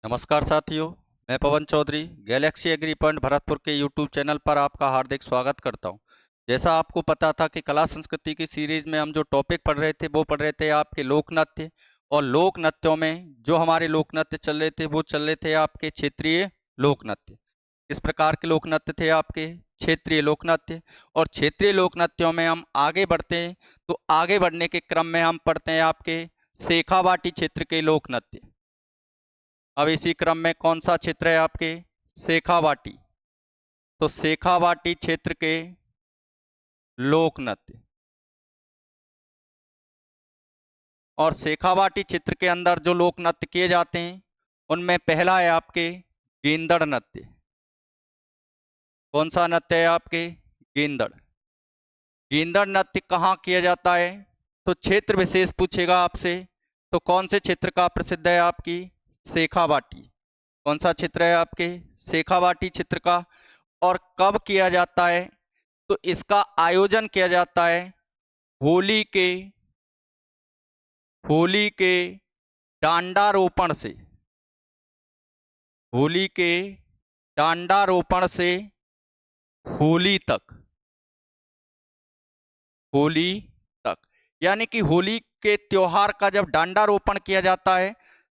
नमस्कार साथियों, मैं Pawan Chaudhary galaxy agri point Bharatpur के यूट्यूब चैनल पर आपका हार्दिक स्वागत करता हूं। जैसा आपको पता था कि कला संस्कृति की सीरीज में हम जो टॉपिक पढ़ रहे थे वो पढ़ रहे थे आपके लोक नृत्य। और लोक नृत्यों में जो हमारे लोक नृत्य चल रहे थे वो चल रहे थे आपके क्षेत्रीय लोक नृत्य। इस प्रकार के लोक नृत्य थे आपके क्षेत्रीय लोक नृत्य। और क्षेत्रीय लोक नृत्यों में हम आगे बढ़ते हैं तो आगे बढ़ने के क्रम में हम पढ़ते हैं आपके शेखावाटी क्षेत्र के लोक नृत्य। अब इसी क्रम में कौन सा क्षेत्र है आपके शेखावाटी। तो शेखावाटी क्षेत्र के लोक नृत्य। और शेखावाटी क्षेत्र के अंदर जो लोक नृत्य किए जाते हैं उनमें पहला है आपके गेंदड़ नृत्य। कौन सा नृत्य है आपके गेंदड़। गेंदड़ नृत्य कहाँ किया जाता है तो क्षेत्र विशेष पूछेगा आपसे तो कौन से क्षेत्र का प्रसिद्ध है आपकी शेखावाटी। कौन सा क्षेत्र है आपके शेखावाटी क्षेत्र का। और कब किया जाता है तो इसका आयोजन किया जाता है होली के डांडारोपण से। होली के डांडारोपण से होली तक। होली तक यानी कि होली के त्योहार का जब डांडारोपण किया जाता है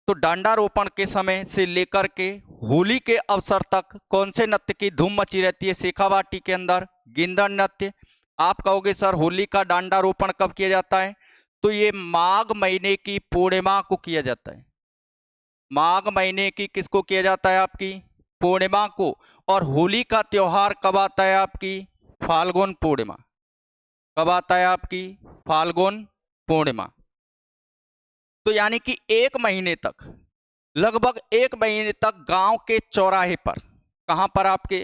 तो डांडारोपण के समय से लेकर के होली के अवसर तक कौन से नृत्य की धूम मची रहती है शेखावाटी के अंदर गेंदड़ नृत्य। आप कहोगे सर होली का डांडारोपण कब किया जाता है तो ये माघ महीने की पूर्णिमा को किया जाता है। माघ महीने की किसको किया जाता है आपकी पूर्णिमा को। और होली का त्योहार कब आता है आपकी फाल्गुन पूर्णिमा। कब आता है आपकी फाल्गुन पूर्णिमा। तो यानी कि एक महीने तक लगभग एक महीने तक गांव के चौराहे पर कहां पर आपके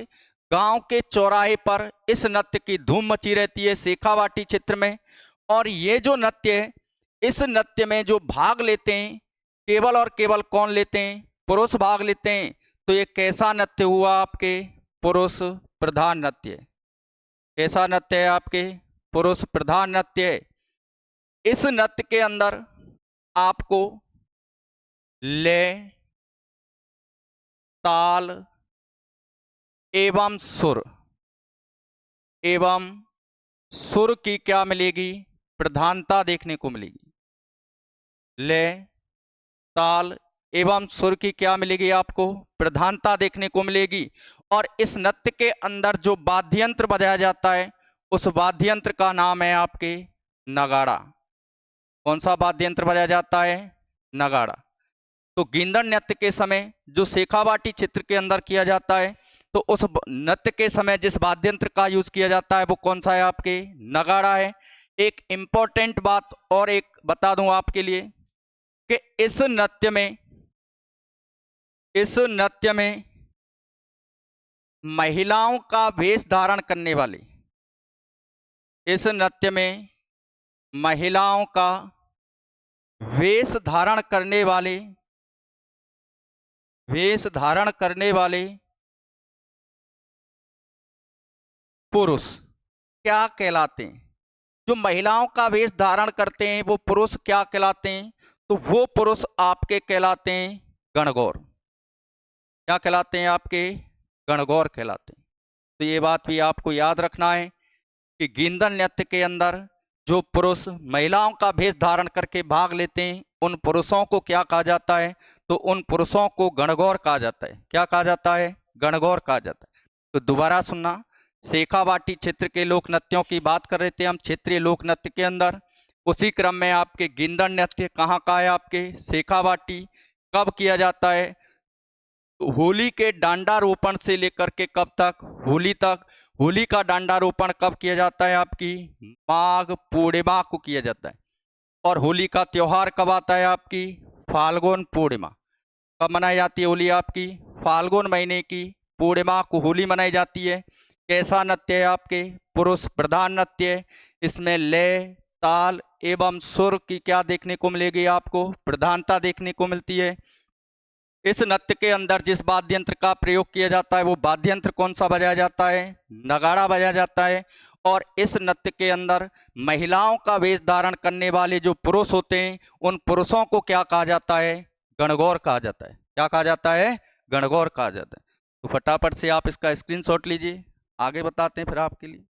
गांव के चौराहे पर इस नृत्य की धूम मची रहती है शेखावाटी क्षेत्र में। और ये जो नृत्य है इस नृत्य में जो भाग लेते हैं केवल और केवल कौन लेते हैं पुरुष भाग लेते हैं। तो ये कैसा नृत्य हुआ आपके पुरुष प्रधान नृत्य। कैसा नृत्य है आपके पुरुष प्रधान नृत्य। इस नृत्य के अंदर आपको लय ताल एवं सुर की क्या मिलेगी प्रधानता देखने को मिलेगी। लय ताल एवं सुर की क्या मिलेगी आपको प्रधानता देखने को मिलेगी। और इस नृत्य के अंदर जो वाद्य यंत्र बजाया जाता है उस वाद्य यंत्र का नाम है आपके नगाड़ा। कौन सा वाद्य यंत्र बजाया जाता है नगाड़ा। तो गेंदड़ नृत्य के समय जो शेखावाटी क्षेत्र के अंदर किया जाता है तो उस नृत्य के समय जिस वाद्य यंत्र का यूज किया जाता है वो कौन सा है आपके नगाड़ा है। एक इंपॉर्टेंट बात और एक बता दूं आपके लिए कि इस नृत्य में महिलाओं का वेश धारण करने वाले इस नृत्य में महिलाओं का वेश धारण करने वाले पुरुष क्या कहलाते हैं। जो महिलाओं का वेश धारण करते हैं वो पुरुष क्या कहलाते हैं तो वो पुरुष आपके कहलाते हैं गणगौर। क्या कहलाते हैं आपके गणगौर कहलाते हैं। तो ये बात भी आपको याद रखना है कि गेंदड़ नृत्य के अंदर जो पुरुष महिलाओं का वेश धारण करके भाग लेते हैं उन पुरुषों को क्या कहा जाता है तो उन पुरुषों को गणगौर कहा जाता है। क्या कहा जाता है गणगौर कहा जाता है। तो दोबारा सुनना शेखावाटी क्षेत्र के लोक नृत्यों की बात कर रहे थे हम क्षेत्रीय लोक नृत्य के अंदर। उसी क्रम में आपके गेंदड़ नृत्य कहाँ का है आपके शेखावाटी। कब किया जाता है तो होली के डांडारोपण से लेकर के कब तक होली तक। होली का डांडारोपण कब किया जाता है आपकी माघ पूर्णिमा को किया जाता है। और होली का त्योहार कब आता है आपकी फाल्गुन पूर्णिमा। कब मनाई जाती है होली आपकी फाल्गुन महीने की पूर्णिमा को होली मनाई जाती है। कैसा नृत्य है आपके पुरुष प्रधान नृत्य है। इसमें लय ताल एवं सुर की क्या देखने को मिलेगी आपको प्रधानता देखने को मिलती है। इस नृत्य के अंदर जिस वाद्य यंत्र का प्रयोग किया जाता है वो वाद्य यंत्र कौन सा बजाया जाता है नगाड़ा बजाया जाता है। और इस नृत्य के अंदर महिलाओं का वेश धारण करने वाले जो पुरुष होते हैं उन पुरुषों को क्या कहा जाता है गणगौर कहा जाता है। क्या कहा जाता है? गणगौर कहा जाता है। तो फटाफट से आप इसका स्क्रीनशॉट लीजिए, आगे बताते हैं फिर आपके लिए।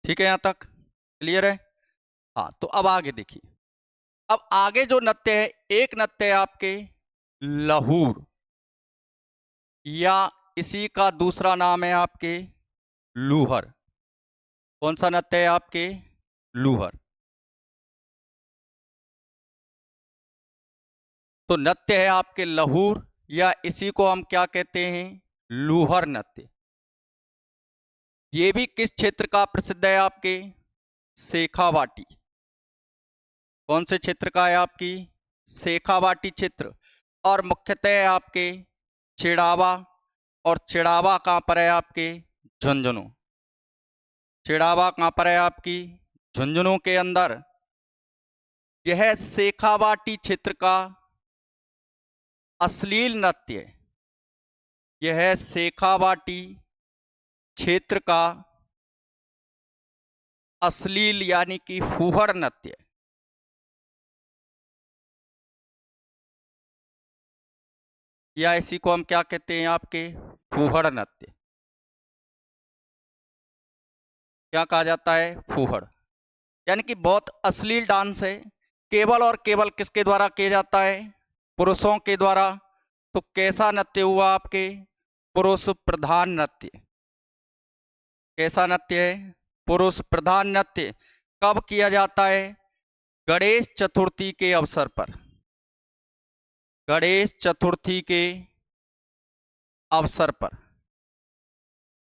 ठीक है, यहां तक क्लियर है? हाँ, तो अब आगे देखिए। अब आगे जो नृत्य है, एक नृत्य है आपके लहूर, या इसी का दूसरा नाम है आपके लूहर। कौन सा नृत्य है आपके? लूहर। तो नृत्य है आपके लहूर, या इसी को हम क्या कहते हैं? लूहर नृत्य। ये भी किस क्षेत्र का प्रसिद्ध है आपके? शेखावाटी। कौन से क्षेत्र का है आपकी? शेखावाटी क्षेत्र। और मुख्यतः है आपके चिड़ावा। और चिड़ावा कहाँ पर है आपके? झुंझुनू। चिड़ावा कहाँ पर है आपकी? झुंझुनू के अंदर। यह शेखावाटी क्षेत्र का अश्लील नृत्य है। यह शेखावाटी क्षेत्र का अश्लील यानी कि फूहड़ नृत्य है। या इसी को हम क्या कहते हैं आपके? फूहड़ नृत्य। क्या कहा जाता है? फूहड़। यानी कि बहुत अश्लील डांस है। केवल और केवल किसके द्वारा किया जाता है? पुरुषों के द्वारा। तो कैसा नृत्य हुआ आपके? पुरुष प्रधान नृत्य। कैसा नृत्य है? पुरुष प्रधान नृत्य। कब किया जाता है? गणेश चतुर्थी के अवसर पर। गणेश चतुर्थी के अवसर पर।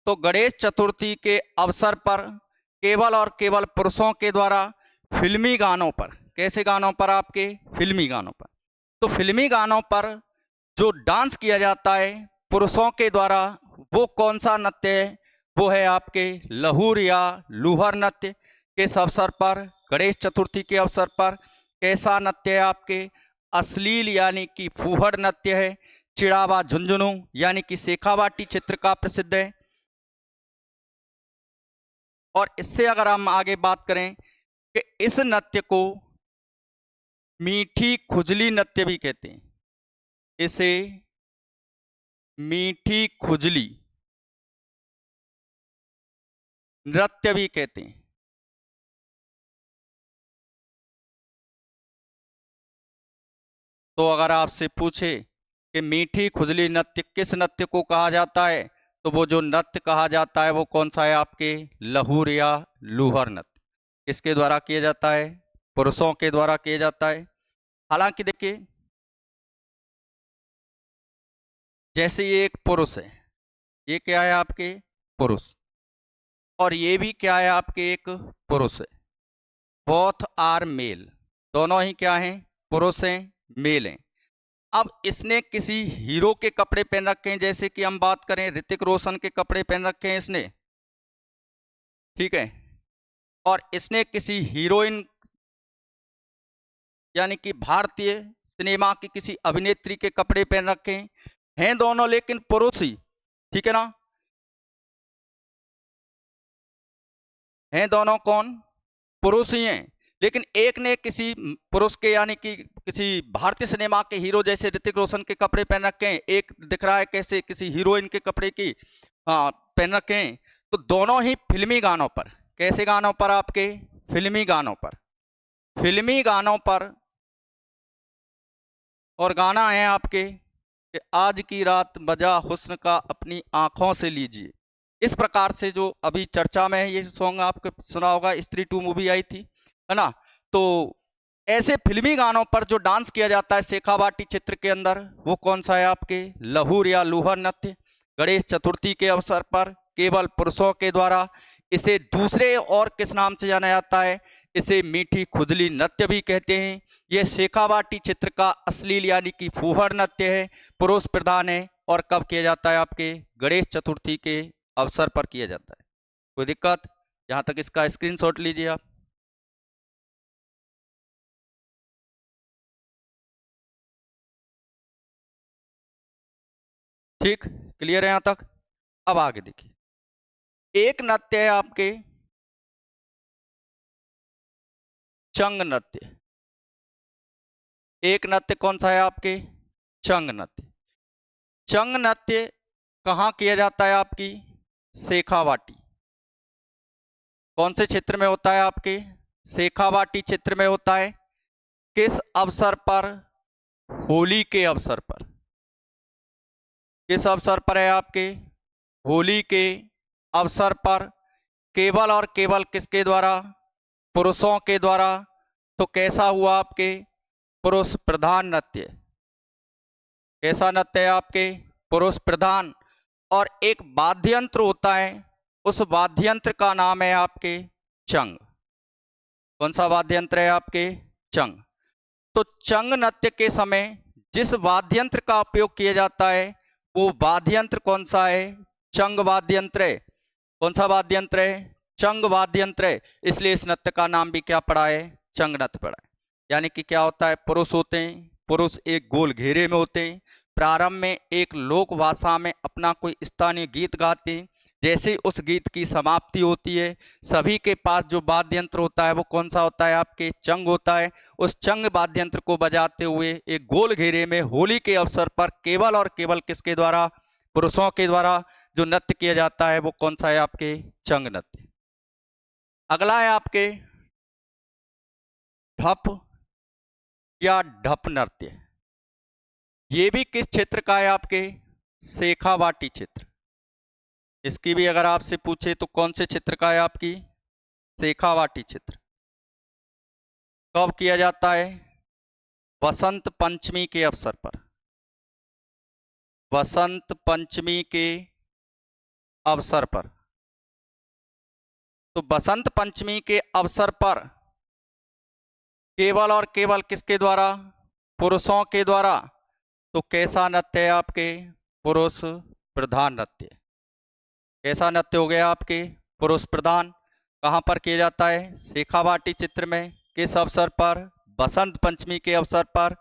तो गणेश चतुर्थी के अवसर पर केवल और केवल पुरुषों के द्वारा फिल्मी गानों पर। कैसे गानों पर आपके? फिल्मी गानों पर। तो फिल्मी गानों पर जो डांस किया जाता है पुरुषों के द्वारा, वो कौन सा नृत्य है? वो है आपके लहूर या लूहर नृत्य। किस अवसर पर? गणेश चतुर्थी के अवसर पर। कैसा नृत्य है आपके? अश्लील यानी कि फूहड़ नृत्य है। चिड़ावा झुंझुनू यानी कि शेखावाटी क्षेत्र का प्रसिद्ध है। और इससे अगर हम आगे बात करें कि इस नृत्य को मीठी खुजली नृत्य भी कहते हैं। इसे मीठी खुजली नृत्य भी कहते हैं। तो अगर आपसे पूछे कि मीठी खुजली नृत्य किस नृत्य को कहा जाता है, तो वो जो नृत्य कहा जाता है वो कौन सा है आपके? लहूर या लूहर नृत्य। किसके द्वारा किया जाता है? पुरुषों के द्वारा किया जाता है। हालांकि देखिए, जैसे ये एक पुरुष है, ये क्या है आपके? पुरुष। और ये भी क्या है आपके? एक पुरुष है। Both are male. दोनों ही क्या हैं? पुरुष हैं, मेल हैं। अब इसने किसी हीरो के कपड़े पहन रखे हैं, जैसे कि हम बात करें ऋतिक रोशन के कपड़े पहन रखे हैं इसने, ठीक है। और इसने किसी हीरोइन यानी कि भारतीय सिनेमा की किसी अभिनेत्री के कपड़े पहन रखे हैं दोनों लेकिन पुरुष ही, ठीक है ना? हैं दोनों कौन? पुरुष ही हैं। लेकिन एक ने किसी पुरुष के यानी कि किसी भारतीय सिनेमा के हीरो जैसे ऋतिक रोशन के कपड़े पहन रखे हैं, एक दिख रहा है कैसे किसी हीरोइन के कपड़े की पहन रखे हैं। तो दोनों ही फिल्मी गानों पर। कैसे गानों पर आपके? फिल्मी गानों पर। फिल्मी गानों पर। और गाना है आपके कि आज की रात मजा हुस्न का अपनी आंखों से लीजिए। इस प्रकार से जो अभी चर्चा में है ये सॉन्ग आपको सुना होगा, स्त्री 2 मूवी आई थी, है ना? तो ऐसे फिल्मी गानों पर जो डांस किया जाता है शेखावाटी क्षेत्र के अंदर, वो कौन सा है आपके? लहूर या लूहर नृत्य। गणेश चतुर्थी के अवसर पर केवल पुरुषों के द्वारा। इसे दूसरे और किस नाम से जाना जाता है? इसे मीठी खुजली नृत्य भी कहते हैं। यह शेखावाटी क्षेत्र का अश्लील यानी कि फूहड़ नृत्य है, पुरुष प्रधान है। और कब किया जाता है आपके? गणेश चतुर्थी के अवसर पर किया जाता है। कोई दिक्कत? यहां तक इसका स्क्रीनशॉट लीजिए आप। ठीक, क्लियर है यहां तक? अब आगे देखिए। एक नृत्य है आपके चंग नृत्य। एक नृत्य कौन सा है आपके चंग नृत्य। चंग नृत्य कहाँ किया जाता है आपकी शेखावाटी। कौन से क्षेत्र में होता है आपके शेखावाटी क्षेत्र में होता है। किस अवसर पर। होली के अवसर पर। किस अवसर पर है आपके होली के अवसर पर। केवल और केवल किसके द्वारा पुरुषों के द्वारा। तो कैसा हुआ आपके पुरुष प्रधान नृत्य। कैसा नृत्य है आपके पुरुष प्रधान। और एक वाद्य यंत्र होता है उस वाद्य यंत्र का नाम है आपके चंग। कौन सा वाद्य यंत्र है आपके चंग। तो चंग नृत्य के समय जिस वाद्य यंत्र का उपयोग किया जाता है वो वाद्य यंत्र कौन सा है चंग वाद्य यंत्र है। कौन सा वाद्य यंत्र है चंग वाद्य यंत्र है। इसलिए इस नृत्य का नाम भी क्या पड़ा है चंग नृत्य पड़ा है। यानी कि क्या होता है पुरुष होते हैं पुरुष एक गोल घेरे में होते हैं। प्रारंभ में एक लोक भाषा में अपना कोई स्थानीय गीत गाते हैं। जैसे उस गीत की समाप्ति होती है सभी के पास जो वाद्य यंत्र होता है वो कौन सा होता है आपके चंग होता है। उस चंग वाद्य यंत्र को बजाते हुए एक गोल घेरे में होली के अवसर पर केवल और केवल किसके द्वारा पुरुषों के द्वारा जो नृत्य किया जाता है वो कौन सा है आपके चंग नृत्य। अगला है आपके ढप या ढप नृत्य। ये भी किस क्षेत्र का है आपके शेखावाटी क्षेत्र। इसकी भी अगर आपसे पूछे तो कौन से क्षेत्र का है आपकी शेखावाटी क्षेत्र। कब किया जाता है बसंत पंचमी के अवसर पर। बसंत पंचमी के अवसर पर। तो बसंत पंचमी के अवसर पर केवल और केवल किसके द्वारा पुरुषों के द्वारा। तो कैसा नृत्य है आपके पुरुष प्रधान नृत्य। कैसा नृत्य हो गया आपके पुरुष प्रधान। कहाँ पर किया जाता है शेखावाटी चित्र में। किस अवसर पर बसंत पंचमी के अवसर पर।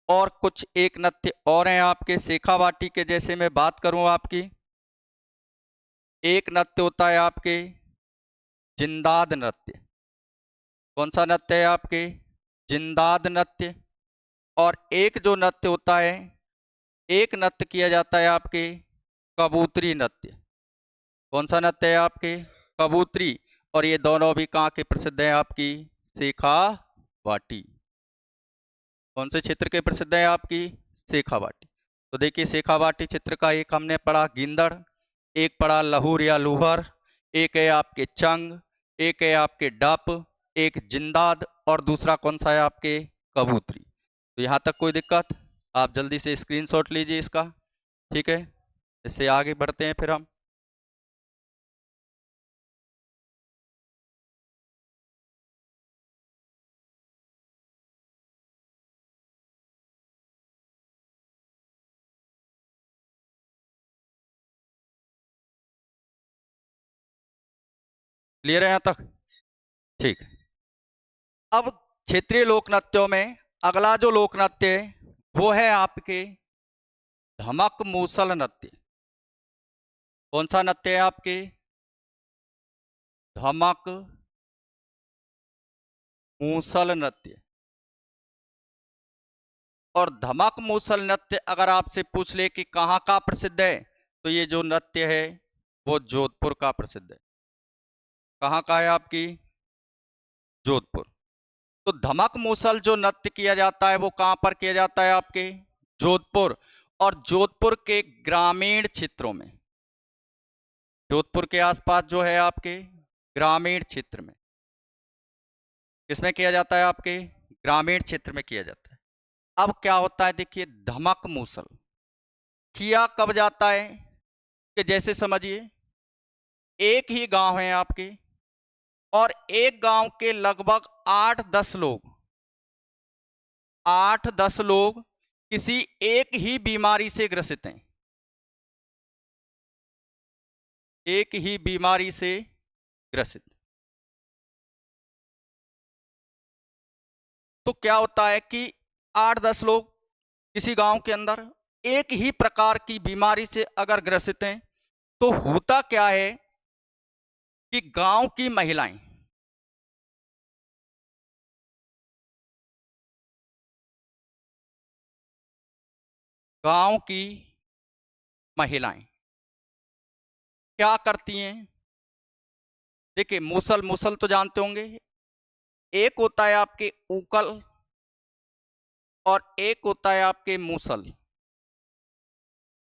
और कुछ एक नृत्य और हैं आपके शेखावाटी के जैसे मैं बात करूं आपकी। एक नृत्य होता है आपके जिंदाद नृत्य। कौन सा नृत्य है आपके जिंदाद नृत्य। और एक जो नृत्य होता है एक नृत्य किया जाता है आपके कबूतरी नृत्य। कौन सा नृत्य है आपके कबूतरी। और ये दोनों भी कहाँ के प्रसिद्ध हैं आपकी शेखावाटी। कौन से क्षेत्र के प्रसिद्ध है आपकी शेखावाटी। तो देखिए शेखावाटी क्षेत्र का एक हमने पढ़ा गिंदड़ एक पढ़ा लहूर या लूहर एक है आपके चंग एक है आपके डप एक जिंदाद और दूसरा कौन सा है आपके कबूतरी। तो यहाँ तक कोई दिक्कत आप जल्दी से स्क्रीनशॉट लीजिए इसका। ठीक है इससे आगे बढ़ते हैं फिर हम। क्लियर है यहाँ तक। ठीक है अब क्षेत्रीय लोक नृत्यों में अगला जो लोक नृत्य है वो है आपके धमक मूसल नृत्य। कौन सा नृत्य है आपके धमक मूसल नृत्य। और धमक मूसल नृत्य अगर आपसे पूछ ले कि कहाँ का प्रसिद्ध है तो ये जो नृत्य है वो जोधपुर का प्रसिद्ध है। कहाँ का है आपकी जोधपुर। तो धमक मूसल जो नृत्य किया जाता है वो कहाँ पर किया जाता है आपके जोधपुर। और जोधपुर के ग्रामीण क्षेत्रों में जोधपुर के आसपास जो है आपके ग्रामीण क्षेत्र में किसमें किया जाता है आपके ग्रामीण क्षेत्र में किया जाता है। अब क्या होता है देखिए धमक मूसल किया कब जाता है कि जैसे समझिए एक ही गांव है आपके और एक गांव के लगभग 8-10 लोग किसी एक ही बीमारी से ग्रसित हैं। एक ही बीमारी से ग्रसित। तो क्या होता है कि 8-10 लोग किसी गांव के अंदर एक ही प्रकार की बीमारी से अगर ग्रसित हैं तो होता क्या है कि गांव की महिलाएं गांव की महिलाएं क्या करती हैं। देखिए, मूसल मूसल तो जानते होंगे। एक होता है आपके ऊकल और एक होता है आपके मूसल।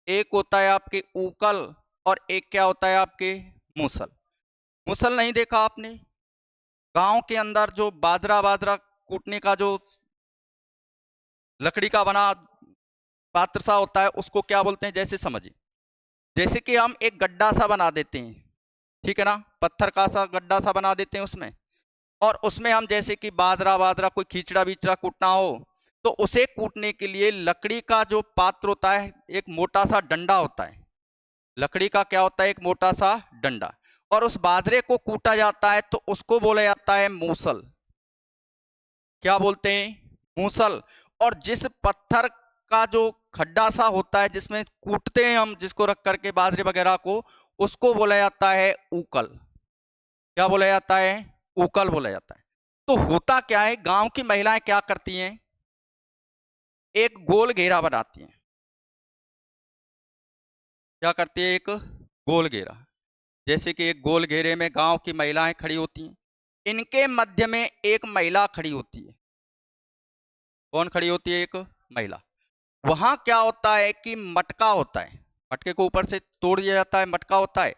एक होता है आपके ऊकल और एक क्या होता है आपके मूसल। मूसल नहीं देखा आपने? गांव के अंदर जो बाजरा बाजरा कूटने का जो लकड़ी का बना पात्र सा होता है, उसको क्या बोलते हैं? जैसे समझिए, जैसे कि हम एक गड्ढा सा बना देते हैं, ठीक है ना, पत्थर का सा गड्ढा सा बना देते हैं उसमें, और उसमें हम जैसे कि बाजरा बाजरा कोई खींचड़ा बीचड़ा कूटना हो, तो उसे कूटने के लिए लकड़ी का जो पात्र होता है, एक मोटा सा डंडा होता है। लकड़ी का क्या होता है? एक मोटा सा डंडा। और उस बाजरे को कूटा जाता है तो उसको बोला जाता है मूसल। क्या बोलते हैं? मूसल। और जिस पत्थर का जो खड्डा सा होता है जिसमें कूटते हैं हम, जिसको रख करके बाजरे वगैरह को, उसको बोला जाता है ऊकल। क्या बोला जाता है? ऊकल बोला जाता है। तो होता क्या है, गांव की महिलाएं क्या करती हैं? एक गोल घेरा बनाती हैं। क्या करती है? एक गोल घेरा। जैसे कि एक गोल घेरे में गांव की महिलाएं खड़ी होती हैं, इनके मध्य में एक महिला खड़ी होती है। कौन खड़ी होती है? एक महिला। वहां क्या होता है कि मटका होता है, मटके को ऊपर से तोड़ दिया जाता है, मटका होता है।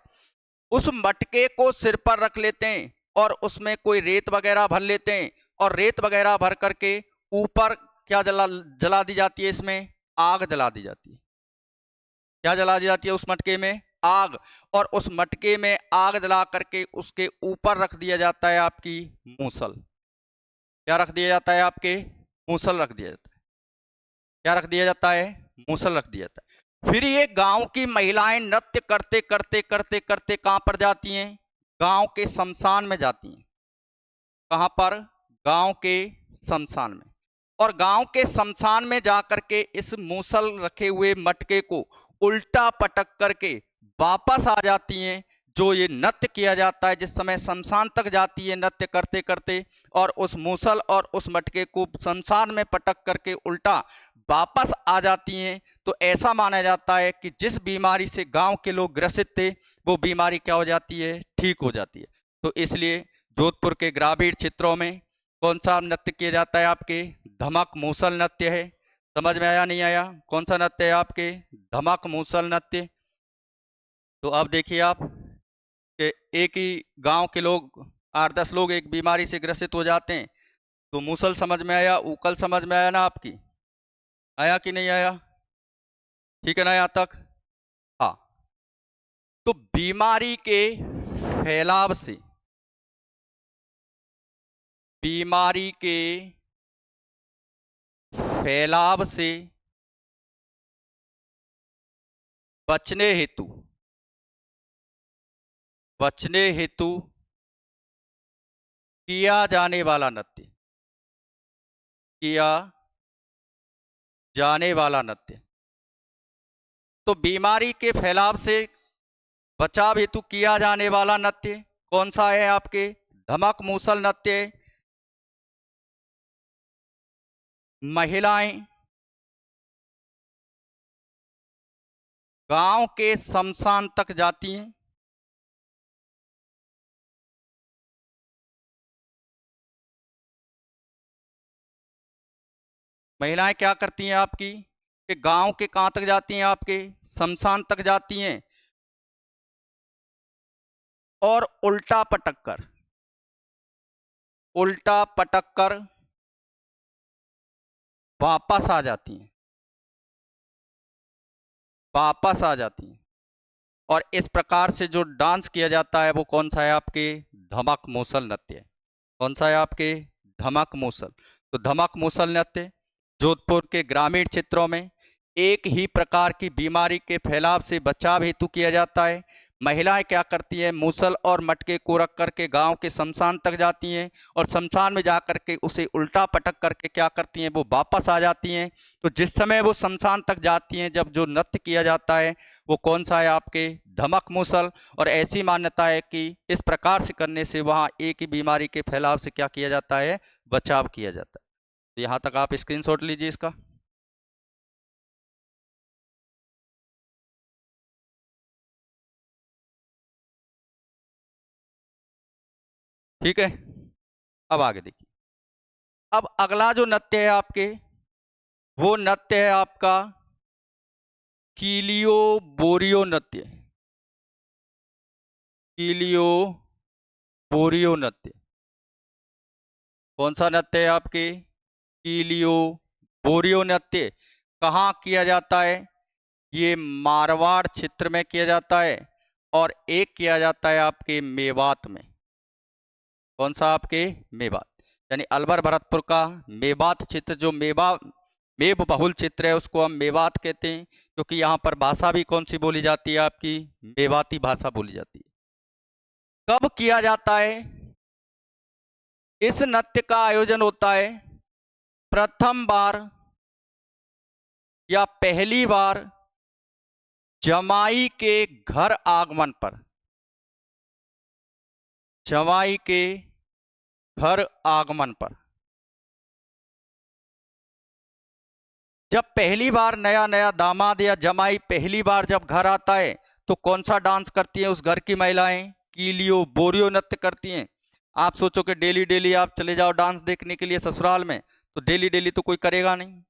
उस मटके को सिर पर रख लेते हैं और उसमें कोई रेत वगैरह भर लेते हैं, और रेत वगैरह भर करके ऊपर क्या जला जला दी जाती है? इसमें आग जला दी जाती है। क्या जला दी जाती है उस मटके में? आग। और उस मटके में आग जला करके उसके ऊपर रख दिया जाता है आपकी मूसल। क्या रख दिया जाता है? आपके मूसल रख दिया जाता है। क्या रख दिया जाता है? मूसल रख दिया जाता है। फिर ये गांव की महिलाएं नृत्य करते करते करते करते कहां पर जाती हैं? गांव के शमशान में जाती हैं। कहां पर? गांव के शमशान में। और गांव के शमशान में जाकर के इस मूसल रखे हुए मटके को उल्टा पटक करके वापस आ जाती हैं। जो ये नृत्य किया जाता है, जिस समय शमशान तक जाती है नृत्य करते करते, और उस मूसल और उस मटके को शमशान में पटक करके उल्टा वापस आ जाती हैं, तो ऐसा माना जाता है कि जिस बीमारी से गांव के लोग ग्रसित थे, वो बीमारी क्या हो जाती है? ठीक हो जाती है। तो इसलिए जोधपुर के ग्रामीण क्षेत्रों में कौन सा नृत्य किया जाता है? आपके धमक मूसल नृत्य है। समझ में आया? नहीं आया? कौन सा नृत्य है आपके? धमक मूसल नृत्य। तो अब देखिए आप कि एक ही गांव के लोग 8-10 लोग एक बीमारी से ग्रसित हो जाते हैं, तो मूसल समझ में आया, ऊकल समझ में आया ना आपकी? आया कि नहीं आया? ठीक है ना यहाँ तक? हाँ। तो बीमारी के फैलाव से, बीमारी के फैलाव से बचने हेतु, बचने हेतु किया जाने वाला नृत्य, किया जाने वाला नृत्य। तो बीमारी के फैलाव से बचाव हेतु किया जाने वाला नृत्य कौन सा है आपके? धमक मूसल नृत्य। महिलाएं गांव के शमशान तक जाती हैं, महिलाएं क्या करती हैं आपकी? कि गांव के कहां तक जाती हैं? आपके शमशान तक जाती हैं, और उल्टा पटक कर, उल्टा पटक कर वापस आ जाती हैं, वापस आ जाती हैं। और इस प्रकार से जो डांस किया जाता है वो कौन सा है आपके? धमक मूसल नृत्य। कौन सा है आपके? धमक मूसल। तो धमक मूसल नृत्य जोधपुर के ग्रामीण क्षेत्रों में एक ही प्रकार की बीमारी के फैलाव से बचाव हेतु किया जाता है। महिलाएं क्या करती हैं, मूसल और मटके को रख करके गांव के शमशान तक जाती हैं और शमशान में जा करके उसे उल्टा पटक करके क्या करती हैं, वो वापस आ जाती हैं। तो जिस समय वो शमशान तक जाती हैं, जब जो नृत्य किया जाता है वो कौन सा है, आपके धमक मूसल। और ऐसी मान्यता है कि इस प्रकार से करने से वहाँ एक ही बीमारी के फैलाव से क्या किया जाता है, बचाव किया जाता है। तो यहाँ तक आप स्क्रीनशॉट लीजिए इसका। ठीक है, अब आगे देखिए। अब अगला जो नृत्य है आपके, वो नृत्य है आपका कीलियो बोरियो नृत्य। कीलियो बोरियो नृत्य कौन सा नृत्य है आपके, कीलियो बोरियो नृत्य। कहाँ किया जाता है, ये मारवाड़ क्षेत्र में किया जाता है और एक किया जाता है आपके मेवात में। कौन सा, आपके मेवात, यानी अलवर भरतपुर का मेवात क्षेत्र, जो मेव बहुल क्षेत्र है उसको हम मेवात कहते हैं, क्योंकि यहाँ पर भाषा भी कौन सी बोली जाती है, आपकी मेवाती भाषा बोली जाती है। कब किया जाता है, इस नृत्य का आयोजन होता है प्रथम बार या पहली बार जमाई के घर आगमन पर। जमाई के घर आगमन पर, जब पहली बार नया नया दामाद या जमाई पहली बार जब घर आता है तो कौन सा डांस करती हैं उस घर की महिलाएं, कीलियो बोरियो नृत्य करती हैं। आप सोचो कि डेली डेली आप चले जाओ डांस देखने के लिए ससुराल में, तो डेली डेली तो कोई करेगा नहीं।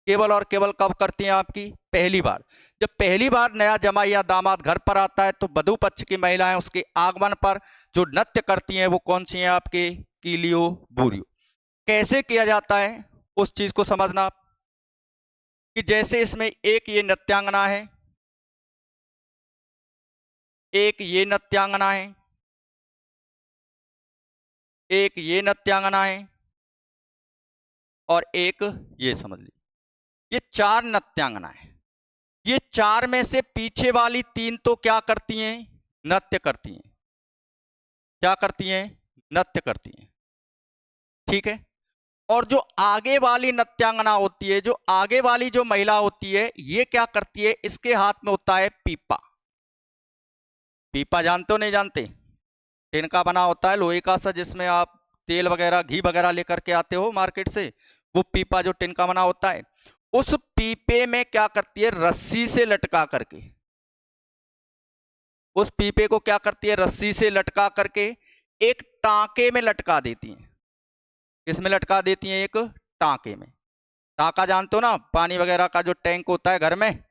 केवल और केवल कब करती हैं, आपकी पहली बार। जब पहली बार नया जमाई या दामाद घर पर आता है तो वधू पक्ष की महिलाएं उसके आगमन पर जो नृत्य करती हैं वो कौन सी हैं, आपके कीलियो बोरियो। कैसे किया जाता है उस चीज को समझना, कि जैसे इसमें एक ये नृत्यांगना है, एक ये नृत्यांगना है, एक ये नृत्यांगना है और एक ये, समझ लीजिए ये चार नृत्यांगना है। ये चार में से पीछे वाली तीन तो क्या करती हैं, नृत्य करती हैं। क्या करती हैं, नृत्य करती हैं। ठीक है, और जो आगे वाली नृत्यांगना होती है, जो आगे वाली जो महिला होती है, ये क्या करती है, इसके हाथ में होता है पीपा। पीपा जानते हो नहीं जानते, टिन का बना होता है लोहे का सा, जिसमें आप तेल वगैरह घी वगैरह लेकर के आते हो मार्केट से, वो पीपा जो टिन का बना होता है, उस पीपे में क्या करती है, रस्सी से लटका करके, उस पीपे को क्या करती है, रस्सी से लटका करके एक टांके में लटका देती हैं। किसमें लटका देती हैं, एक टांके में। टांका जानते हो ना, पानी वगैरह का जो टैंक होता है घर में,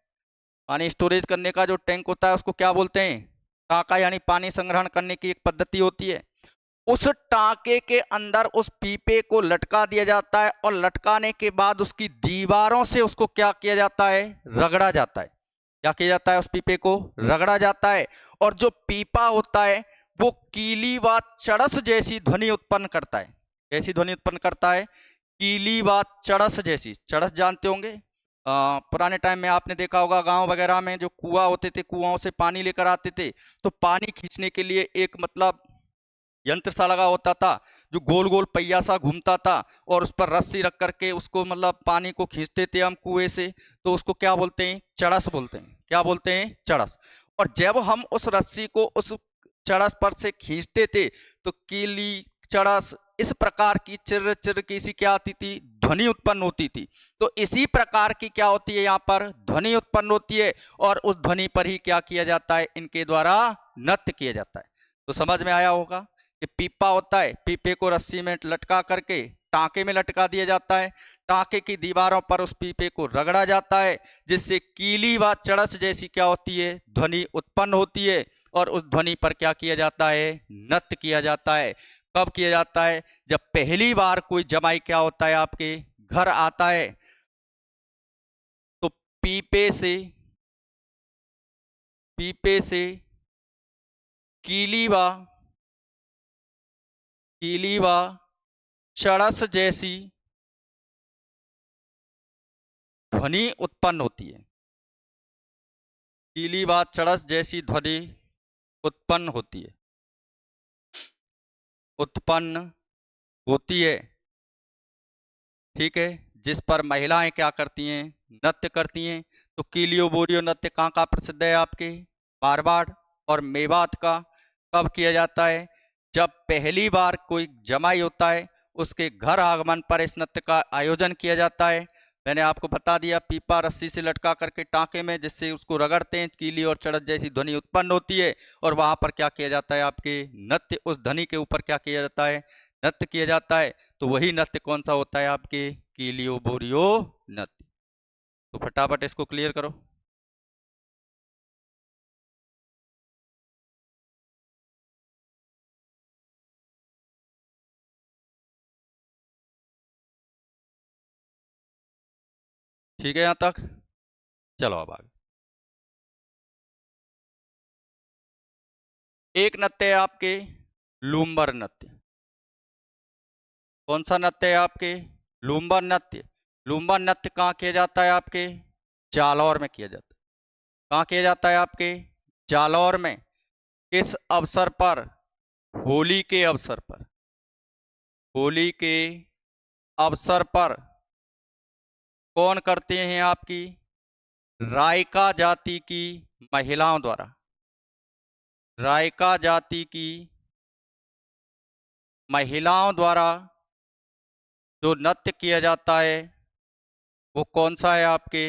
पानी स्टोरेज करने का जो टैंक होता है उसको क्या बोलते हैं, टांका, यानी पानी संग्रहण करने की एक पद्धति होती है। उस टांके के अंदर उस पीपे को लटका दिया जाता है और लटकाने के बाद उसकी दीवारों से उसको क्या किया जाता है, रगड़ा जाता है। क्या किया जाता है, उस पीपे को रगड़ा जाता है। और जो पीपा होता है वो कीली व चड़स जैसी ध्वनि उत्पन्न करता है। कैसी ध्वनि उत्पन्न करता है, कीली व चड़स जैसी। चड़स जानते होंगे, पुराने टाइम में आपने देखा होगा गांव वगैरह में जो कुआं होते थे, कुआओं से पानी लेकर आते थे, तो पानी खींचने के लिए एक मतलब यंत्र सा लगा होता था, जो गोल गोल पहिया सा घूमता था और उस पर रस्सी रख करके उसको मतलब पानी को खींचते थे हम कुएं से, तो उसको क्या बोलते हैं, चड़स बोलते हैं। क्या बोलते हैं, चड़स। और जब हम उस रस्सी को उस चड़स पर से खींचते थे तो कीली चड़स इस प्रकार की चिर चिर की सी क्या आती थी, ध्वनि उत्पन्न होती थी। तो इसी प्रकार की क्या होती है, यहाँ पर ध्वनि उत्पन्न होती है और उस ध्वनि पर ही क्या किया जाता है, इनके द्वारा नृत्य किया जाता है। तो समझ में आया होगा कि पीपा होता है, पीपे को रस्सी में लटका करके टांके में लटका दिया जाता है, टांके की दीवारों पर उस पीपे को रगड़ा जाता है, जिससे कीली व चड़स जैसी क्या होती है, ध्वनि उत्पन्न होती है। और उस ध्वनि पर क्या किया जाता है, नृत्य किया जाता है। कब किया जाता है, जब पहली बार कोई जमाई क्या होता है, आपके घर आता है, तो पीपे से कीली व चड़स जैसी ध्वनि उत्पन्न होती है। कीली व चड़स जैसी ध्वनि उत्पन्न होती है, उत्पन्न होती है, ठीक है, जिस पर महिलाएं क्या करती हैं, नृत्य करती हैं। तो कीलियो बोरियो नृत्य कहाँ का प्रसिद्ध है आपके, मारवाड़ और मेवात का। कब किया जाता है, जब पहली बार कोई जमाई होता है उसके घर आगमन पर इस नृत्य का आयोजन किया जाता है। मैंने आपको बता दिया, पीपा रस्सी से लटका करके टांके में, जिससे उसको रगड़ते हैं, कीली और चड़त जैसी ध्वनि उत्पन्न होती है, और वहां पर क्या किया जाता है आपके, नृत्य, उस ध्वनि के ऊपर क्या किया जाता है, नृत्य किया जाता है। तो वही नृत्य कौन सा होता है आपके, कीलियो बोरियो नृत्य। तो फटाफट इसको क्लियर करो। ठीक है यहां तक, चलो अब आगे। एक नृत्य है आपके लूम्बर नृत्य। कौन सा नृत्य है आपके, लूम्बर नृत्य। लूम्बर नृत्य कहाँ किया जाता है आपके, जालौर में किया जाता है। कहाँ किया जाता है आपके, जालौर में। किस अवसर पर, होली के अवसर पर, होली के अवसर पर। कौन करते हैं आपकी, रायका जाति की महिलाओं द्वारा, रायका जाति की महिलाओं द्वारा जो नृत्य किया जाता है वो कौन सा है आपके,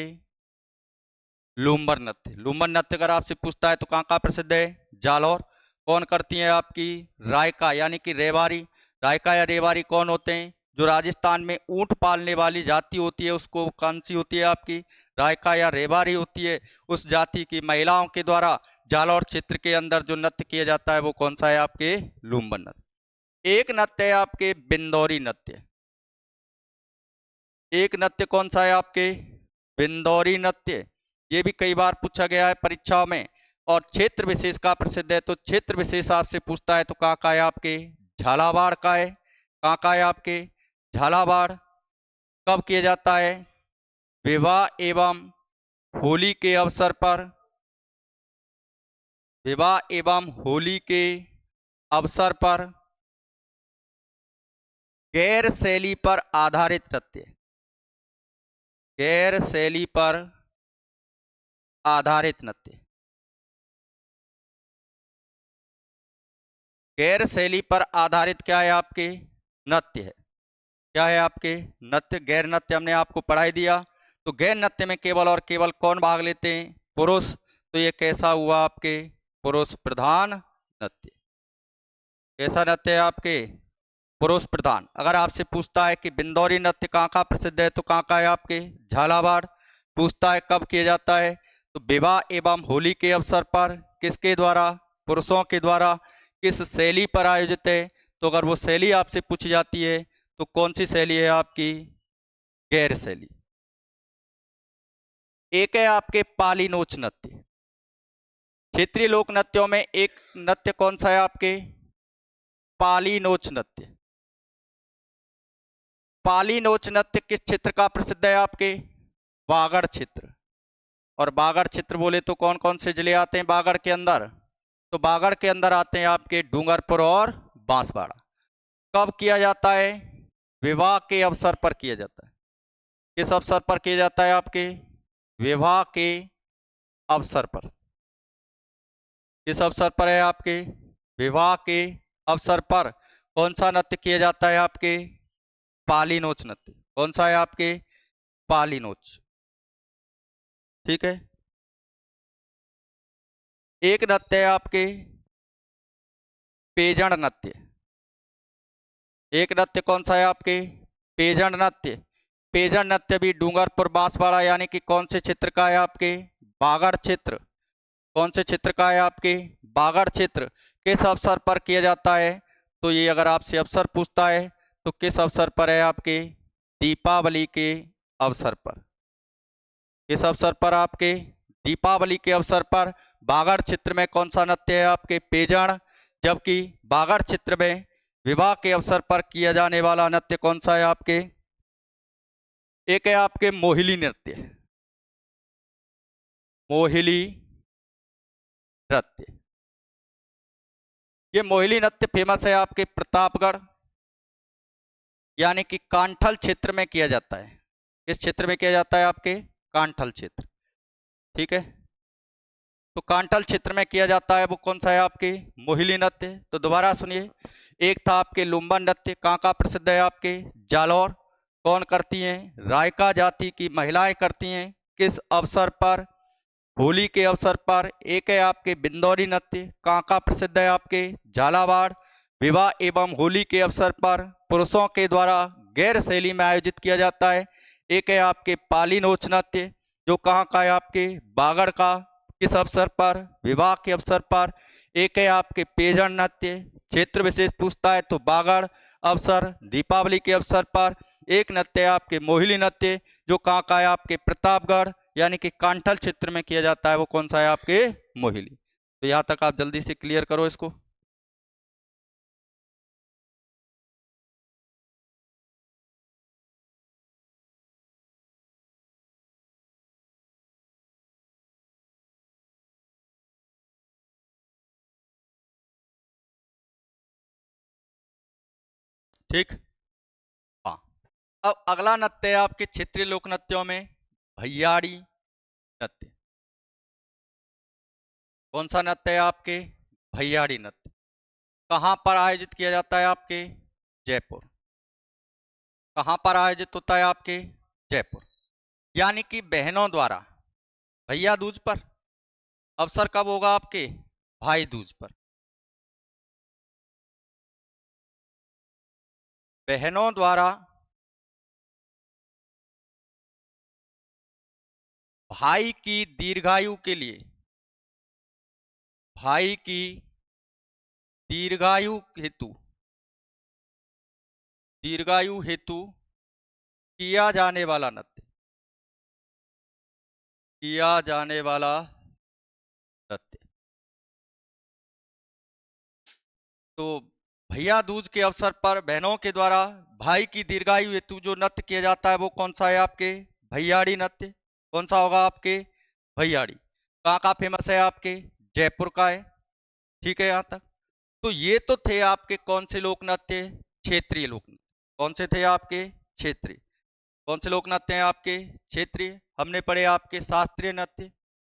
लूम्बर नृत्य। लूम्बर नृत्य अगर आपसे पूछता है तो कहाँ का प्रसिद्ध है, जालौर। कौन करती है आपकी, रायका यानी कि रेवारी। रायका या रेवारी कौन होते हैं, जो राजस्थान में ऊंट पालने वाली जाति होती है, उसको कौन सी होती है आपकी, रायका या रेवारी होती है। उस जाति की महिलाओं के द्वारा जालौर क्षेत्र के अंदर जो नृत्य किया जाता है वो कौन सा है आपके, लूम्बर नृत्य। एक नृत्य है आपके बिंदौरी नृत्य। एक नृत्य कौन सा है आपके, बिंदौरी नृत्य। ये भी कई बार पूछा गया है परीक्षाओं में, और क्षेत्र विशेष का प्रसिद्ध है। तो क्षेत्र विशेष आपसे पूछता है तो कहाँ का है आपके, झालावाड़ का है। कहाँ का है आपके, झालावाड़। कब किया जाता है, विवाह एवं होली के अवसर पर, विवाह एवं होली के अवसर पर। गैर शैली पर आधारित नृत्य, गैर शैली पर आधारित नृत्य। गैर शैली पर आधारित क्या है आपके, नृत्य है। क्या है आपके, नृत्य। गैर नृत्य हमने आपको पढ़ाई दिया। तो गैर नृत्य में केवल और केवल कौन भाग लेते हैं, पुरुष। तो ये कैसा हुआ आपके, पुरुष प्रधान नृत्य। कैसा नृत्य है आपके, पुरुष प्रधान। अगर आपसे पूछता है कि बिंदौरी नृत्य कहाँ का प्रसिद्ध है तो कहाँ का है आपके, झालावाड़। पूछता है कब किया जाता है, तो विवाह एवं होली के अवसर पर। किसके द्वारा, पुरुषों के द्वारा। किस शैली पर आयोजित है, तो अगर वो शैली आपसे पूछी जाती है तो कौन सी शैली है आपकी, गैर शैली। एक है आपके पाली नोच नृत्य। क्षेत्रीय लोक नृत्यों में एक नृत्य कौन सा है आपके, पाली नोच नृत्य। पाली नोच नृत्य किस क्षेत्र का प्रसिद्ध है आपके, बागड़ क्षेत्र। और बागड़ क्षेत्र बोले तो कौन कौन से जिले आते हैं बागड़ के अंदर, तो बागड़ के अंदर आते हैं आपके डूंगरपुर और बांसवाड़ा। कब किया जाता है, विवाह के अवसर पर किया जाता है। किस अवसर पर किया जाता है आपके, विवाह के अवसर पर। किस अवसर पर है आपके, विवाह के अवसर पर। कौन सा नृत्य किया जाता है आपके, पाली नोच नृत्य। कौन सा है आपके, पाली नोच। ठीक है। एक नृत्य है आपके पेजण नृत्य। एक नृत्य कौन सा है आपके, पेजण नृत्य। पेजण नृत्य भी डूंगरपुर बांसवाड़ा यानी कि कौन से क्षेत्र का है आपके, बागड़ क्षेत्र। कौन से क्षेत्र का है आपके, बागड़ क्षेत्र। किस अवसर पर किया जाता है, तो ये अगर आपसे अवसर पूछता है तो किस अवसर पर है आपके, दीपावली के अवसर पर। किस अवसर पर आपके, दीपावली के अवसर पर। बागड़ क्षेत्र में कौन सा नृत्य है आपके, पेजण। जबकि बागड़ क्षेत्र में विवाह के अवसर पर किया जाने वाला नृत्य कौन सा है आपके, एक है आपके मोहिली नृत्य। मोहिली नृत्य। ये मोहिनी नृत्य फेमस है आपके प्रतापगढ़ यानी कि कांठल क्षेत्र में किया जाता है। किस क्षेत्र में किया जाता है? आपके कांठल क्षेत्र। ठीक है, तो कांठल क्षेत्र में किया जाता है वो कौन सा है? आपके मोहिनी नृत्य। तो दोबारा सुनिए, एक था आपके लुम्बन नृत्य, कहाँ का प्रसिद्ध है? आपके जालौर। कौन करती हैं? रायका जाति की महिलाएं करती हैं। किस अवसर पर? होली के अवसर पर। एक है आपके बिंदौरी नृत्य, कहाँ का प्रसिद्ध है? आपके झालावाड़। विवाह एवं होली के अवसर पर पुरुषों के द्वारा गैर शैली में आयोजित किया जाता है। एक है आपके पाली नोच नृत्य, जो कहाँ का है? आपके बागड़ का। किस अवसर पर? विवाह के अवसर पर। एक है आपके पेजन नृत्य, क्षेत्र विशेष पूछता है तो बागड़ अवसर दीपावली के अवसर पर। एक नृत्य है आपके मोहिनी नृत्य, जो कहाँ का है? आपके प्रतापगढ़ यानी कि कांठल क्षेत्र में किया जाता है, वो कौन सा है? आपके मोहिनी। तो यहाँ तक आप जल्दी से क्लियर करो इसको। ठीक, हाँ। अब अगला नृत्य है आपके क्षेत्रीय लोक नृत्यों में भैयाड़ी नृत्य। कौन सा नृत्य है? आपके भैयाड़ी नृत्य। कहाँ पर आयोजित किया जाता है? आपके जयपुर। कहाँ पर आयोजित होता है? आपके जयपुर। यानी कि बहनों द्वारा भैया दूज पर। अवसर कब होगा? आपके भाई दूज पर। बहनों द्वारा भाई की दीर्घायु के लिए, भाई की दीर्घायु हेतु, दीर्घायु हेतु किया जाने वाला नृत्य, किया जाने वाला नृत्य। तो भैया दूज के अवसर पर बहनों के द्वारा भाई की दीर्घायु हेतु जो नृत्य किया जाता है वो कौन सा है? आपके भैयाड़ी नृत्य। कौन सा होगा? आपके भैयाड़ी। कहाँ का फेमस है? आपके जयपुर का है। ठीक है, यहाँ तक। तो ये तो थे आपके कौन से लोक नृत्य? क्षेत्रीय लोक नृत्य। कौन से थे? आपके क्षेत्रीय। कौन से लोक नृत्य हैं? आपके क्षेत्रीय। हमने पढ़े आपके शास्त्रीय नृत्य,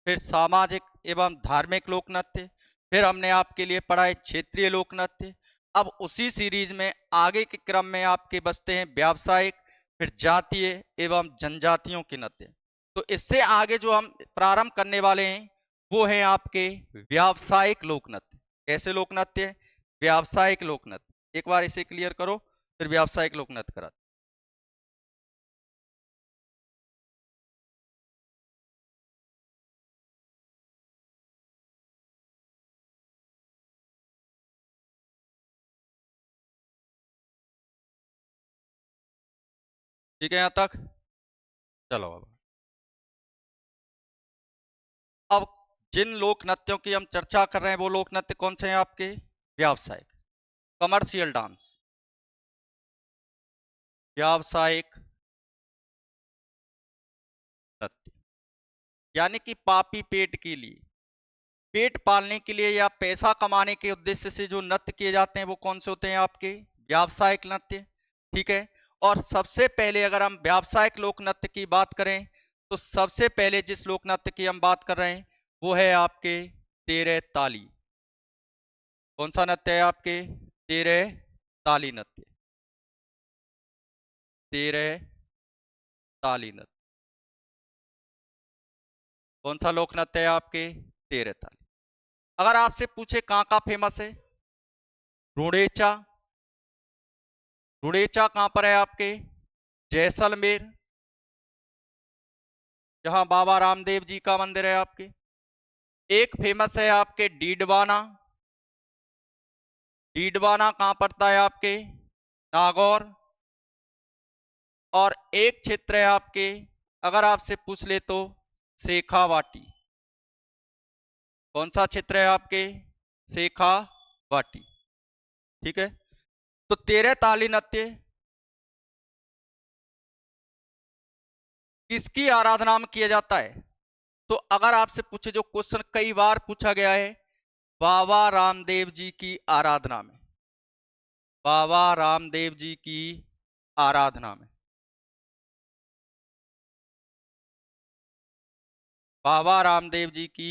फिर सामाजिक एवं धार्मिक लोक नृत्य, फिर हमने आपके लिए पढ़ा है क्षेत्रीय लोक नृत्य। अब उसी सीरीज में आगे के क्रम में आपके बचते हैं व्यावसायिक, फिर जातीय एवं जनजातियों के नृत्य। तो इससे आगे जो हम प्रारंभ करने वाले हैं वो है आपके व्यावसायिक लोक नृत्य। कैसे लोक नृत्य? व्यावसायिक लोक नृत्य। एक बार इसे क्लियर करो, फिर व्यावसायिक लोक नृत्य करा। ठीक है, यहाँ तक। चलो अब जिन लोक नृत्यों की हम चर्चा कर रहे हैं वो लोक नृत्य कौन से हैं? आपके व्यावसायिक, कमर्शियल डांस। व्यावसायिक नृत्य यानी कि पापी पेट के लिए, पेट पालने के लिए या पैसा कमाने के उद्देश्य से जो नृत्य किए जाते हैं वो कौन से होते हैं? आपके व्यावसायिक नृत्य। ठीक है, और सबसे पहले अगर हम व्यावसायिक लोक नृत्य की बात करें तो सबसे पहले जिस लोक नृत्य की हम बात कर रहे हैं वो है आपके तेरह ताली। कौन सा नृत्य है? आपके तेरह ताली नृत्य। तेरह ताली नृत्य। कौन सा लोक नृत्य है? आपके तेरह ताली। अगर आपसे पूछे कहाँ का फेमस है? रुड़ेचा। रुड़ेचा कहाँ पर है? आपके जैसलमेर, जहां बाबा रामदेव जी का मंदिर है आपके। एक फेमस है आपके डीडवाना। डीडवाना कहाँ पड़ता है? आपके नागौर। और एक क्षेत्र है आपके, अगर आपसे पूछ ले तो शेखावाटी। कौन सा क्षेत्र है? आपके शेखावाटी। ठीक है, तो तेरह ताली नृत्य किसकी आराधना में किया जाता है? तो अगर आपसे पूछे, जो क्वेश्चन कई बार पूछा गया है बाबा रामदेव जी की आराधना में, बाबा रामदेव जी की आराधना में, बाबा रामदेव जी की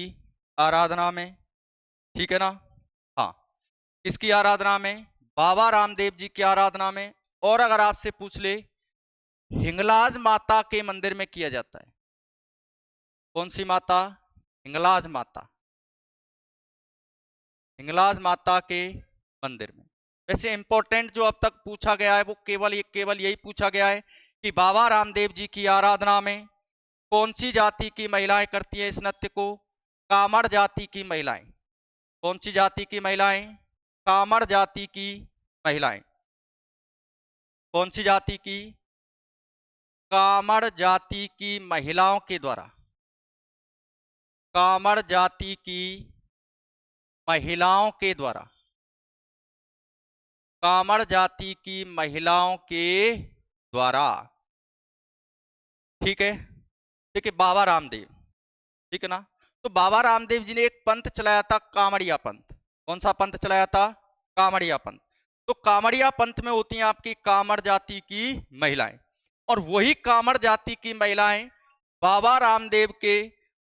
आराधना में, ठीक है ना। हाँ, किसकी आराधना में? बाबा रामदेव जी की आराधना में। और अगर आपसे पूछ ले हिंगलाज माता के मंदिर में किया जाता है, कौन सी माता? हिंगलाज माता, हिंगलाज माता के मंदिर में। वैसे इंपॉर्टेंट जो अब तक पूछा गया है वो केवल यही पूछा गया है कि बाबा रामदेव जी की आराधना में कौन सी जाति की महिलाएं करती हैं इस नृत्य को? कामड़ जाति की महिलाएं। कौन सी जाति की महिलाएं? कामड़ जाति की महिलाएं। कौन सी जाति की? कामड़ जाति की महिलाओं के द्वारा, कामड़ जाति की महिलाओं के द्वारा, कामड़ जाति की महिलाओं के द्वारा, ठीक है। देखिए बाबा रामदेव, ठीक है ना। तो बाबा रामदेव जी ने एक पंथ चलाया था, कामड़िया पंथ। कौन सा पंथ चलाया था? कामड़िया पंथ। तो कामड़िया पंथ में होती हैं आपकी कामड़ जाति की महिलाएं, और वही कामड़ जाति की महिलाएं बाबा रामदेव के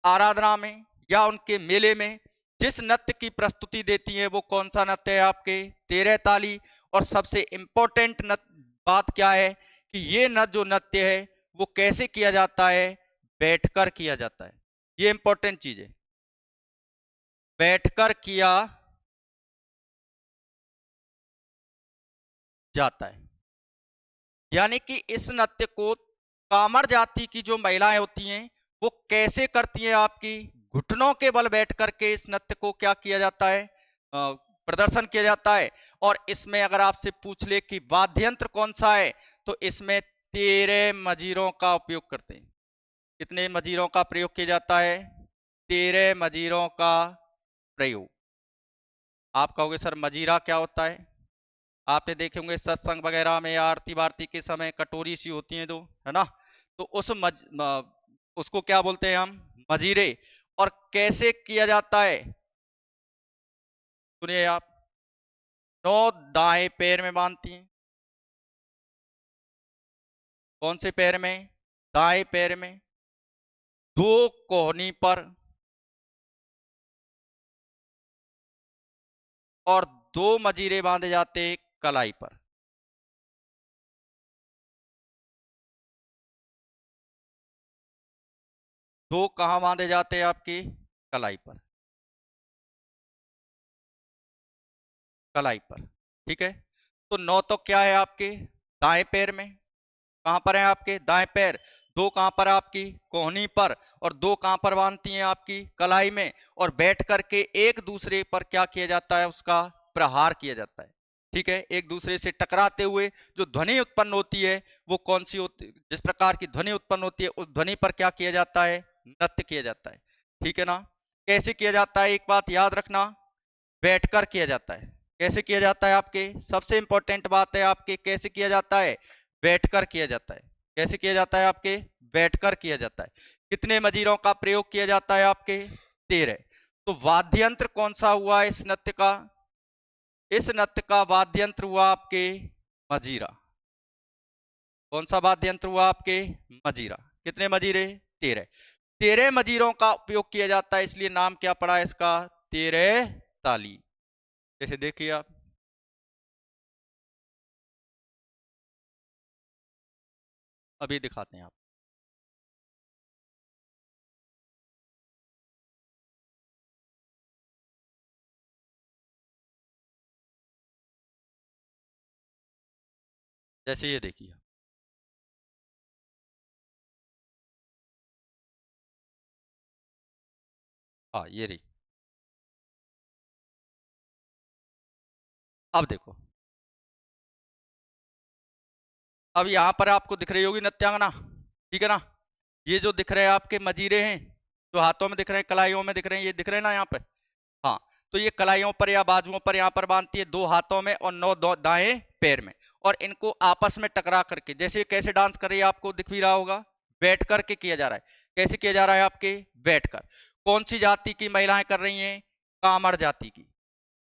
आराधना में या उनके मेले में जिस नृत्य की प्रस्तुति देती हैं वो कौन सा नृत्य है आपके? 13 ताली। और सबसे इंपॉर्टेंट बात क्या है कि ये जो नृत्य है वो कैसे किया जाता है? बैठकर किया जाता है। ये इंपॉर्टेंट चीज है, बैठकर किया जाता है। यानी कि इस नृत्य को कामड़ जाति की जो महिलाएं होती हैं वो कैसे करती हैं? आपकी घुटनों के बल बैठ करके इस नृत्य को क्या किया जाता है? प्रदर्शन किया जाता है। और इसमें अगर आपसे पूछ ले कि वाद्य यंत्र कौन सा है, तो इसमें 13 मजीरों का उपयोग करते हैं। कितने मजीरों का प्रयोग किया जाता है? 13 मजीरों का प्रयोग। आप कहोगे सर मजीरा क्या होता है? आपने देखे होंगे सत्संग वगैरह में या आरती वारती के समय कटोरी सी होती है दो, है ना। तो उसको क्या बोलते हैं हम? मजीरे। और कैसे किया जाता है? सुनिए आप, 9 दाएं पैर में बांधती हैं। कौन से पैर में? दाएं पैर में। 2 कोहनी पर और 2 मजीरे बांधे जाते हैं कलाई पर। दो कहां बांधे जाते हैं? आपकी कलाई पर, कलाई पर, ठीक है। तो 9 तो क्या है आपके? दाएं पैर में। कहां पर है आपके? दाएं पैर। 2 कहां पर? आपकी कोहनी पर। और 2 कहां पर बांधती हैं? आपकी कलाई में। और बैठ करके एक दूसरे पर क्या किया जाता है? उसका प्रहार किया जाता है, ठीक है। एक दूसरे से टकराते हुए जो ध्वनि उत्पन्न होती है वो कौन सी होती? जिस प्रकार की ध्वनि उत्पन्न होती है उस ध्वनि पर क्या किया जाता है? नृत्य किया जाता है, ठीक है ना। कैसे किया जाता है? एक बात याद रखना, बैठकर किया जाता है। कैसे किया जाता है? आपके सबसे इंपॉर्टेंट बात है आपके, कैसे किया जाता है? बैठकर किया जाता है। कैसे किया जाता है? आपके बैठकर किया जाता है। कितने मजीरों का प्रयोग किया जाता है? आपके 13। तो वाद्य यंत्र कौन सा हुआ इस नृत्य का? इस नृत्य का वाद्य यंत्र हुआ आपके मजीरा। कौन सा वाद्य यंत्र हुआ आपके? मजीरा। कितने मजीरे? 13। 13 मजीरों का उपयोग किया जाता है, इसलिए नाम क्या पड़ा इसका? 13 ताली। जैसे देखिए आप, अभी दिखाते हैं आप। जैसे ये देखिए, हाँ ये रही। अब देखो, अब यहां पर आपको दिख रही होगी नृत्यांगना, ठीक है ना। ये जो दिख रहे हैं आपके मजीरे हैं, जो हाथों में दिख रहे हैं, कलाइयों में दिख रहे हैं, ये दिख रहे हैं ना यहाँ पे। हाँ, तो ये कलाइयों पर या बाजुओं पर यहाँ पर बांधती है, 2 हाथों में और 9 दाएं पैर में। और इनको आपस में टकरा करके, जैसे कैसे डांस कर रही है आपको दिख भी रहा होगा, बैठ करके किया जा रहा है। कैसे किया जा रहा है? आपके बैठकर। कौन सी जाति की महिलाएं कर रही हैं? कामर जाति की।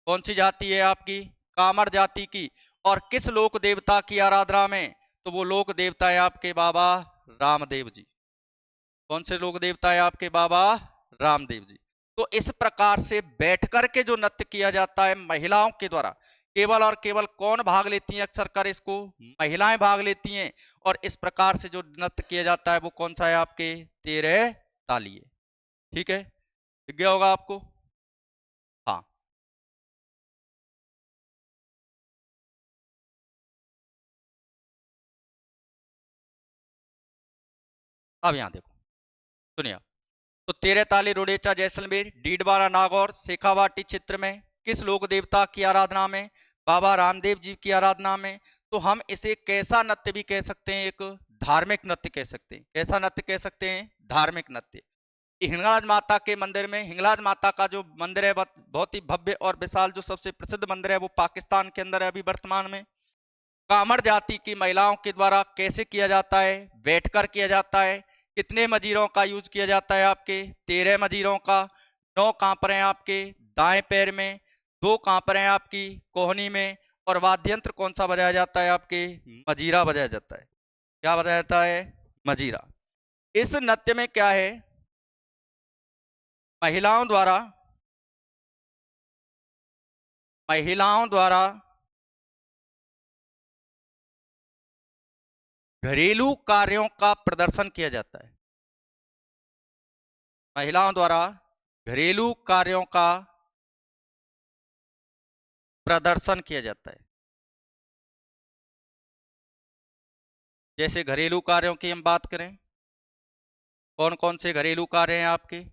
कौन सी जाति है आपकी? कामर जाति की। और किस लोक देवता की आराधना में? तो वो लोक देवता है आपके बाबा रामदेव जी। कौन से लोक देवता है आपके बाबा रामदेव जी। तो इस प्रकार से बैठ करके जो नृत्य किया जाता है महिलाओं के द्वारा, केवल और केवल कौन भाग लेती हैं? अक्सर कर इसको महिलाएं भाग लेती हैं। और इस प्रकार से जो नृत्य किया जाता है वो कौन सा है आपके? तेरह ताली है। ठीक है, दिख गया होगा आपको? हाँ, अब यहां देखो, सुनिए आप। तो तेरह ताली रुडेचा जैसलमेर डीडवाना नागौर शेखावाटी क्षेत्र में किस लोक देवता की आराधना में? बाबा रामदेव जी की आराधना में। तो हम इसे कैसा नृत्य भी कह सकते हैं? एक धार्मिक नृत्य कह सकते हैं। कैसा नृत्य कह सकते हैं? धार्मिक नृत्य। हिंगलाज माता के मंदिर में, हिंगलाज माता का जो मंदिर है बहुत ही भव्य और विशाल, जो सबसे प्रसिद्ध मंदिर है वो पाकिस्तान के अंदर है अभी वर्तमान में। कामर जाति की महिलाओं के द्वारा कैसे किया जाता है? बैठकर किया जाता है। कितने मजीरों का यूज किया जाता है आपके? 13 मजीरों का। 9 कांपर हैं आपके दाएं पैर में, 2 कांपर हैं आपकी कोहनी में। और वाद्य यंत्र कौन सा बजाया जाता है आपके? मजीरा बजाया जाता है। क्या बजाया जाता है? मजीरा। इस नृत्य में क्या है? महिलाओं द्वारा महिलाओं द्वारा घरेलू कार्यों का प्रदर्शन किया जाता है। महिलाओं द्वारा घरेलू कार्यों का प्रदर्शन किया जाता है। जैसे घरेलू कार्यों की हम बात करें, कौन कौन से घरेलू कार्य हैं आपके?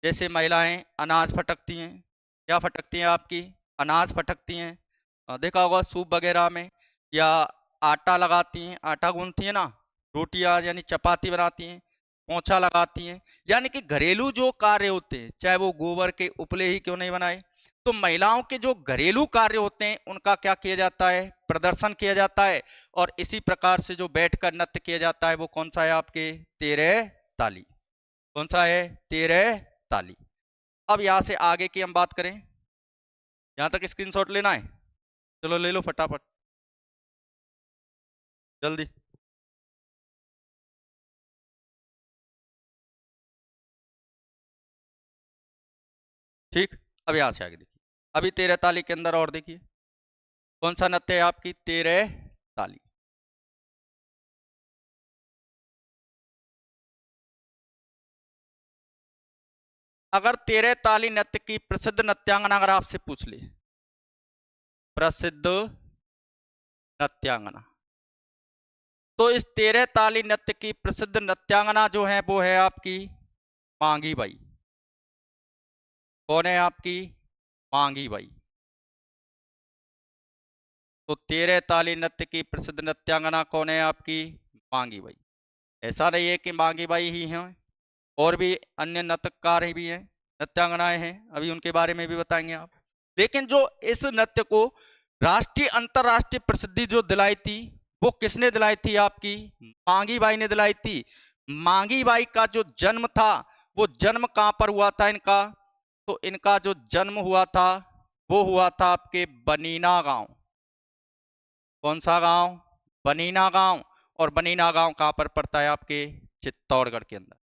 जैसे महिलाएं अनाज फटकती हैं। क्या फटकती हैं आपकी? अनाज फटकती हैं। देखा होगा सूप वगैरह में। या आटा लगाती हैं, आटा गूंथती हैं ना, रोटियां यानी चपाती बनाती हैं, पोंछा लगाती हैं। यानी कि घरेलू जो कार्य होते हैं, चाहे वो गोबर के उपले ही क्यों नहीं बनाए, तो महिलाओं के जो घरेलू कार्य होते हैं उनका क्या किया जाता है? प्रदर्शन किया जाता है। और इसी प्रकार से जो बैठकर नृत्य किया जाता है वो कौन सा है आपके? तेरह ताली। कौन सा है? तेरह ताली। अब यहां से आगे की हम बात करें, यहां तक स्क्रीनशॉट लेना है? चलो ले लो फटाफट, जल्दी। ठीक, अब यहां से आगे देखिए। अभी तेरह ताली के अंदर और देखिए कौन सा नृत्य है आपकी? तेरह ताली। अगर तेरह ताली नृत्य की प्रसिद्ध नृत्यांगना अगर आपसे पूछ ले, प्रसिद्ध नृत्यांगना, तो इस तेरह ताली नृत्य की प्रसिद्ध नृत्यांगना जो है वो है आपकी मांगी बाई। कौन है आपकी? मांगी बाई। तो तेरह ताली नृत्य की प्रसिद्ध नृत्यांगना कौन है आपकी? मांगी बाई। ऐसा नहीं है कि मांगी बाई ही हैं, और भी अन्य नृत्यकार भी हैं, नृत्यांगनाएं हैं, अभी उनके बारे में भी बताएंगे आप। लेकिन जो इस नृत्य को राष्ट्रीय अंतरराष्ट्रीय प्रसिद्धि जो दिलाई थी वो किसने दिलाई थी? आपकी मांगी बाई ने दिलाई थी। मांगी बाई का जो जन्म था वो जन्म कहां पर हुआ था इनका? तो इनका जो जन्म हुआ था वो हुआ था आपके बनीना गांव। कौन सा गांव? बनीना गांव। और बनीना गांव कहां पर पड़ता है आपके? चित्तौड़गढ़ के अंदर।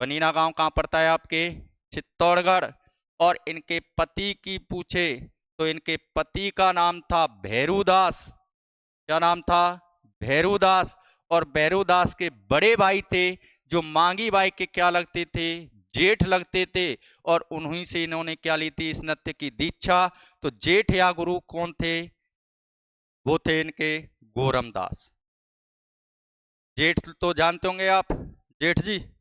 बनीना गांव कहां पड़ता है आपके? चित्तौड़गढ़। और इनके पति की पूछे तो इनके पति का नाम था भैरूदास। क्या नाम था? भैरूदास। और भैरूदास के बड़े भाई थे जो मांगी बाई के क्या लगते थे? जेठ लगते थे। और उन्हीं से इन्होंने क्या ली थी? इस नृत्य की दीक्षा। तो जेठ या गुरु कौन थे? वो थे इनके गोरमदास। जेठ तो जानते होंगे आप, जेठ जी,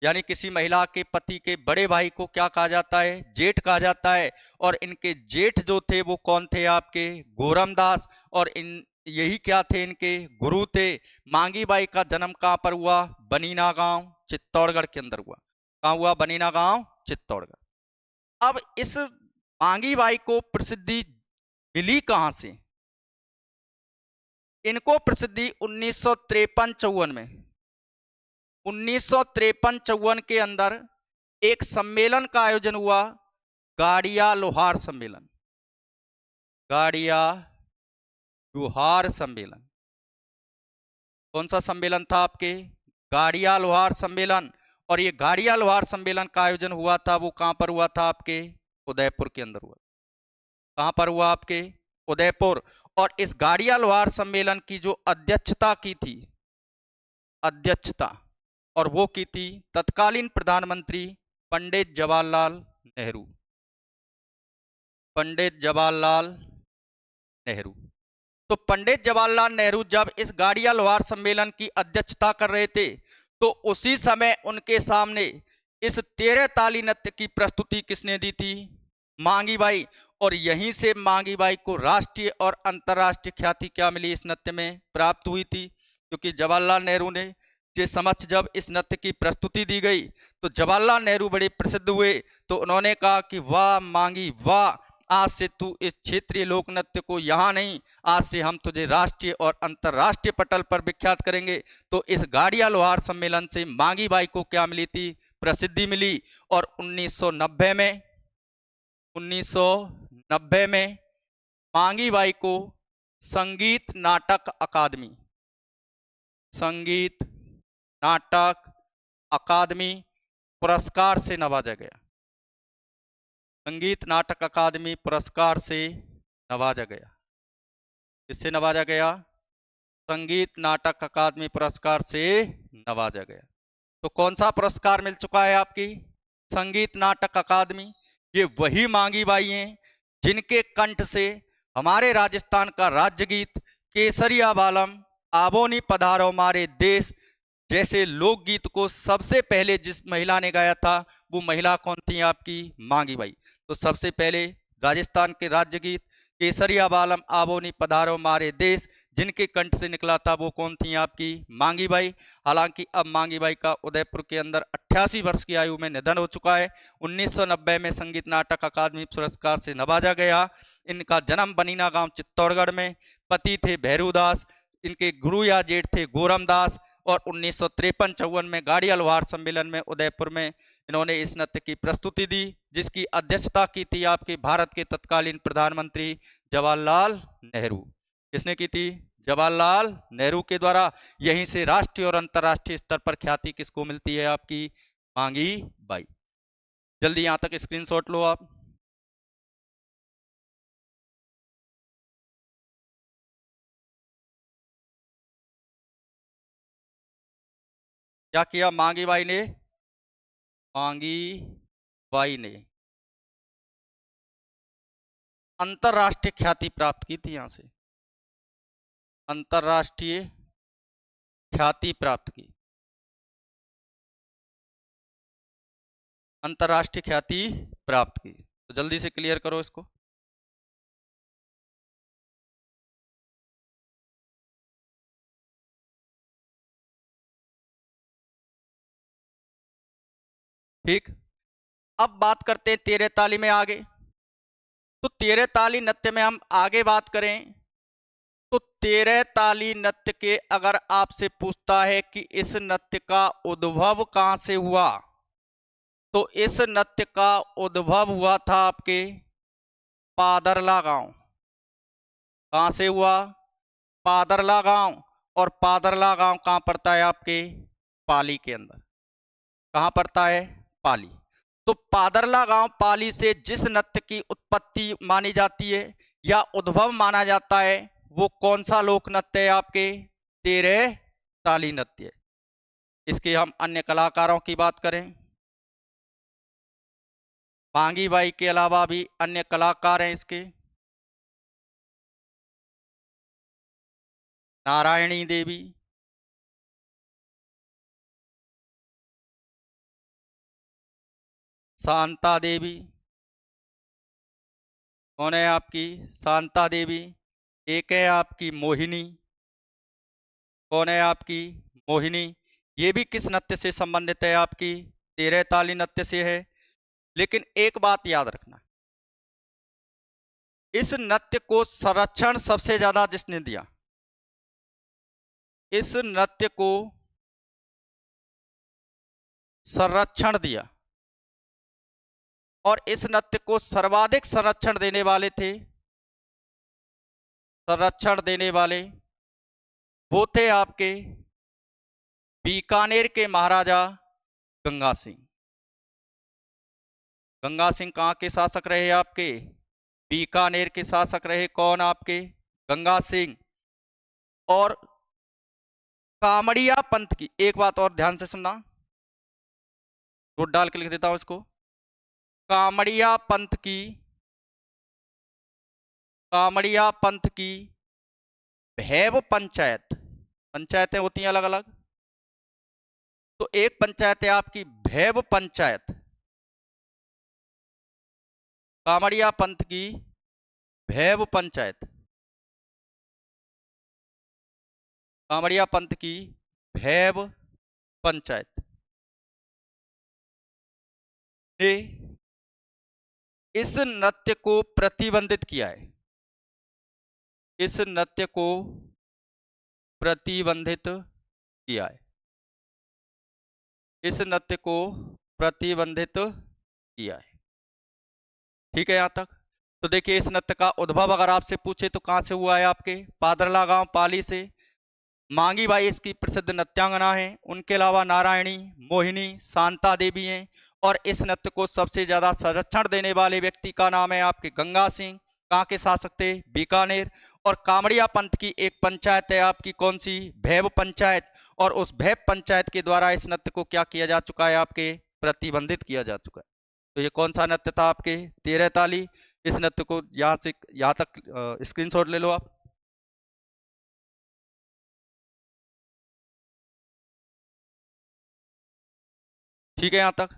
यानी किसी महिला के पति के बड़े भाई को क्या कहा जाता है? जेठ कहा जाता है। और इनके जेठ जो थे वो कौन थे आपके? गोरमदास। और इन यही क्या थे? इनके गुरु थे। मांगी बाई का जन्म कहां पर हुआ? बनीना गांव चित्तौड़गढ़ के अंदर हुआ। कहां हुआ? बनीना गांव चित्तौड़गढ़। अब इस मांगी बाई को प्रसिद्धि मिली कहां से? इनको प्रसिद्धि 1953-54 में, 1953-54 के अंदर एक सम्मेलन का आयोजन हुआ, गाड़िया लोहार सम्मेलन। गाड़िया लोहार सम्मेलन कौन सा सम्मेलन था आपके? गाड़िया लोहार सम्मेलन। और ये गाड़िया लोहार सम्मेलन का आयोजन हुआ था, वो कहां पर हुआ था आपके? उदयपुर के अंदर हुआ। कहां पर हुआ आपके? उदयपुर। और इस गाड़िया लोहार सम्मेलन की जो अध्यक्षता की थी, अध्यक्षता, और वो की थी तत्कालीन प्रधानमंत्री पंडित जवाहरलाल नेहरू। पंडित जवाहरलाल नेहरू। तो पंडित जवाहरलाल नेहरू जब इस गाड़िया लोहार सम्मेलन की अध्यक्षता कर रहे थे, तो उसी समय उनके सामने इस 13 ताली नृत्य की प्रस्तुति किसने दी थी? मांगी बाई। और यहीं से मांगी बाई को राष्ट्रीय और अंतर्राष्ट्रीय ख्याति क्या मिली, इस नृत्य में प्राप्त हुई थी। क्योंकि जवाहरलाल नेहरू ने के समक्ष जब इस नृत्य की प्रस्तुति दी गई, तो जवाहरलाल नेहरू बड़े प्रसिद्ध हुए। तो उन्होंने कहा कि वाह मांगी वाह, आज से तू इस क्षेत्रीय लोक नृत्य को यहाँ नहीं, आज से हम तुझे राष्ट्रीय और अंतर्राष्ट्रीय पटल पर विख्यात करेंगे। तो इस गाड़िया लोहार सम्मेलन से मांगी बाई को क्या मिली थी? प्रसिद्धि मिली। और 1990 में मांगी बाई को संगीत नाटक अकादमी, संगीत नाटक अकादमी पुरस्कार से नवाजा गया। संगीत नाटक अकादमी पुरस्कार से नवाजा गया। किससे नवाजा गया? संगीत नाटक अकादमी पुरस्कार से नवाजा गया। तो कौन सा पुरस्कार मिल चुका है आपकी? संगीत नाटक अकादमी। ये वही मांगी बाई हैं जिनके कंठ से हमारे राजस्थान का राज्य गीत केसरिया बालम आबोनी पधारो मारे देश जैसे लोकगीत को सबसे पहले जिस महिला ने गाया था, वो महिला कौन थी आपकी? मांगी बाई। तो सबसे पहले राजस्थान के राज्य गीत केसरिया बालम आबोनी पधारो मारे देश जिनके कंठ से निकला था, वो कौन थी आपकी? मांगी बाई। हालांकि अब मांगी बाई का उदयपुर के अंदर 88 वर्ष की आयु में निधन हो चुका है। 1990 में संगीत नाटक अकादमी पुरस्कार से नवाजा गया। इनका जन्म बनीना गांव चित्तौड़गढ़ में। पति थे भैरूदास, इनके गुरु या जेठ थे गोरमदास। और 1953-54 में गाड़िया लोहार सम्मेलन में उदयपुर में इन्होंने इस नृत्य की प्रस्तुति दी, जिसकी अध्यक्षता की थी आपके भारत के तत्कालीन प्रधानमंत्री जवाहरलाल नेहरू। किसने की थी? जवाहरलाल नेहरू के द्वारा। यहीं से राष्ट्रीय और अंतर्राष्ट्रीय स्तर पर ख्याति किसको मिलती है आपकी? मांगी बाई। जल्दी यहां तक स्क्रीनशॉट लो आप। क्या किया मांगी बाई ने? मांगी बाई ने अंतरराष्ट्रीय ख्याति प्राप्त की थी। यहां से अंतरराष्ट्रीय ख्याति प्राप्त की, अंतरराष्ट्रीय ख्याति प्राप्त की। तो जल्दी से क्लियर करो इसको। ठीक, अब बात करते हैं 13 ताली में आगे। तो 13 ताली नृत्य में हम आगे बात करें तो 13 ताली नृत्य के अगर आपसे पूछता है कि इस नृत्य का उद्भव कहां से हुआ, तो इस नृत्य का उद्भव हुआ था आपके पादरला गांव। कहां से हुआ? पादरला गांव। और पादरला गांव कहां पड़ता है आपके? पाली के अंदर। कहां पड़ता है? पाली। तो पादरला गांव पाली से जिस नृत्य की उत्पत्ति मानी जाती है या उद्भव माना जाता है, वो कौन सा लोक नृत्य है आपके? 13 ताली नृत्य। इसके हम अन्य कलाकारों की बात करें, मांगी बाई के अलावा भी अन्य कलाकार हैं इसके। नारायणी देवी, शांता देवी। कौन है आपकी? शांता देवी। एक है आपकी मोहिनी। कौन है आपकी? मोहिनी। ये भी किस नृत्य से संबंधित है आपकी? 13 ताली नृत्य से है। लेकिन एक बात याद रखना, इस नृत्य को संरक्षण सबसे ज्यादा जिसने दिया, इस नृत्य को संरक्षण दिया और इस नृत्य को सर्वाधिक संरक्षण देने वाले थे, संरक्षण देने वाले वो थे आपके बीकानेर के महाराजा गंगा सिंह। गंगा सिंह कहाँ के शासक रहे आपके? बीकानेर के शासक रहे। कौन आपके? गंगा सिंह। और कामड़िया पंथ की, एक बात और ध्यान से सुनना, नोट डाल के लिख देता हूं इसको। कामड़िया पंथ की, कामड़िया पंथ की भैव पंचायत, पंचायतें होती हैं अलग अलग, तो एक पंचायत है आपकी भैव पंचायत। कामड़िया पंथ की भैव पंचायत, कामड़िया पंथ की भैव पंचायत ने इस नृत्य को प्रतिबंधित किया है, इस नृत्य को प्रतिबंधित किया है, इस नृत्य को प्रतिबंधित किया है। ठीक है यहां तक? तो देखिए इस नृत्य का उद्भव अगर आपसे पूछे तो कहां से हुआ है? आपके पादरला गांव पाली से। मांगी बाई इसकी प्रसिद्ध नृत्यांगना है। उनके अलावा नारायणी, मोहिनी, शांता देवी हैं। और इस नृत्य को सबसे ज्यादा संरक्षण देने वाले व्यक्ति का नाम है आपके गंगा सिंह। कहाँ के शासक थे? बीकानेर। और कामड़िया पंथ की एक पंचायत है आपकी, कौन सी? भैव पंचायत। और उस भैव पंचायत के द्वारा इस नृत्य को क्या किया जा चुका है? आपके प्रतिबंधित किया जा चुका है। तो ये कौन सा नृत्य था आपके? 13 ताली। इस नृत्य को यहाँ से यहाँ तक स्क्रीनशॉट ले लो आप। ठीक है यहाँ तक?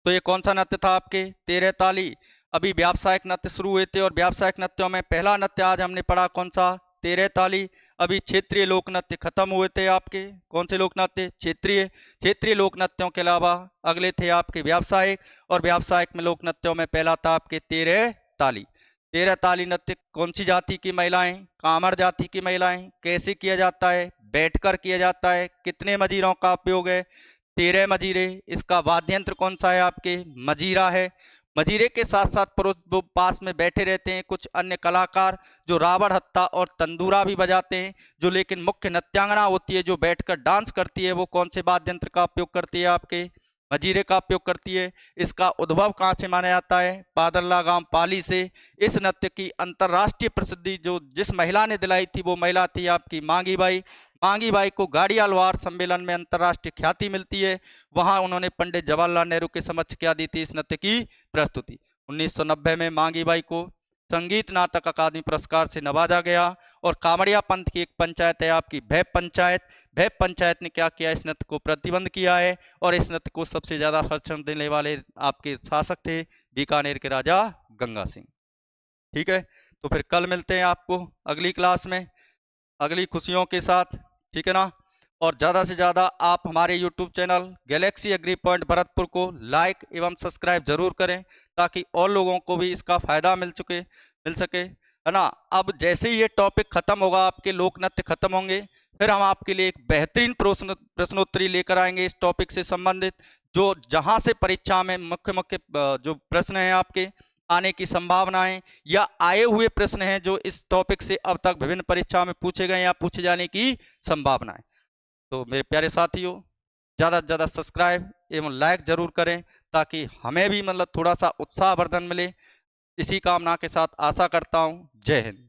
तो ये कौन सा नृत्य था आपके? 13 ताली। अभी व्यावसायिक नृत्य शुरू हुए थे और व्यावसायिक नृत्यों में पहला नृत्य आज हमने पढ़ा कौन सा? 13 ताली। अभी क्षेत्रीय लोक नृत्य खत्म हुए थे आपके। कौन से लोक नृत्य? क्षेत्रीय। क्षेत्रीय लोक नृत्यों के अलावा अगले थे आपके व्यावसायिक। और व्यावसायिक में लोक नृत्यों में पहला था आपके 13 ताली। 13 ताली नृत्य कौन सी जाति की महिलाएं? कामर जाति की महिलाएं। कैसे किया जाता है? बैठकर किया जाता है। कितने मजीरों का उपयोग है? 13 मजीरे। इसका वाद्य यंत्र कौन सा है आपके? मजीरा है। मजीरे के साथ साथ पुरुष वो पास में बैठे रहते हैं कुछ अन्य कलाकार जो रावण हत्ता और तंदूरा भी बजाते हैं। जो लेकिन मुख्य नृत्यांगना होती है जो बैठकर डांस करती है वो कौन से वाद्य यंत्र का उपयोग करती है? आपके मजीरे का उपयोग करती है। इसका उद्भव कहाँ से माना जाता है? पादरला गांव पाली से। इस नृत्य की अंतर्राष्ट्रीय प्रसिद्धि जो जिस महिला ने दिलाई थी वो महिला थी आपकी मांगी बाई। मांगी बाई को गाड़ियालवार सम्मेलन में अंतर्राष्ट्रीय ख्याति मिलती है। वहां उन्होंने पंडित जवाहरलाल नेहरू के समक्ष क्या दी थी? इस नृत्य की प्रस्तुति। 1990 में मांगी बाई को संगीत नाटक अकादमी पुरस्कार से नवाजा गया। और कामड़िया पंथ की एक पंचायत है आपकी भैव पंचायत। भैव पंचायत ने क्या किया? इस नृत्य को प्रतिबंध किया है। और इस नृत्य को सबसे ज्यादा संरक्षण देने वाले आपके शासक थे बीकानेर के राजा गंगा सिंह। ठीक है, तो फिर कल मिलते हैं आपको अगली क्लास में अगली खुशियों के साथ। ठीक है ना? और ज़्यादा से ज़्यादा आप हमारे YouTube channel galaxy agri point Bharatpur को लाइक एवं सब्सक्राइब जरूर करें ताकि और लोगों को भी इसका फ़ायदा मिल सके, है ना? अब जैसे ही ये टॉपिक ख़त्म होगा, आपके लोक नृत्य खत्म होंगे, फिर हम आपके लिए एक बेहतरीन प्रश्नोत्तरी लेकर आएंगे इस टॉपिक से संबंधित, जो जहाँ से परीक्षा में मुख्य जो प्रश्न हैं आपके आने की संभावना है या आए हुए प्रश्न हैं जो इस टॉपिक से अब तक विभिन्न परीक्षा में पूछे गए या पूछे जाने की संभावना है। तो मेरे प्यारे साथियों, ज़्यादा से ज़्यादा सब्सक्राइब एवं लाइक जरूर करें ताकि हमें भी मतलब थोड़ा सा उत्साहवर्धन मिले। इसी कामना के साथ आशा करता हूँ। जय हिंद।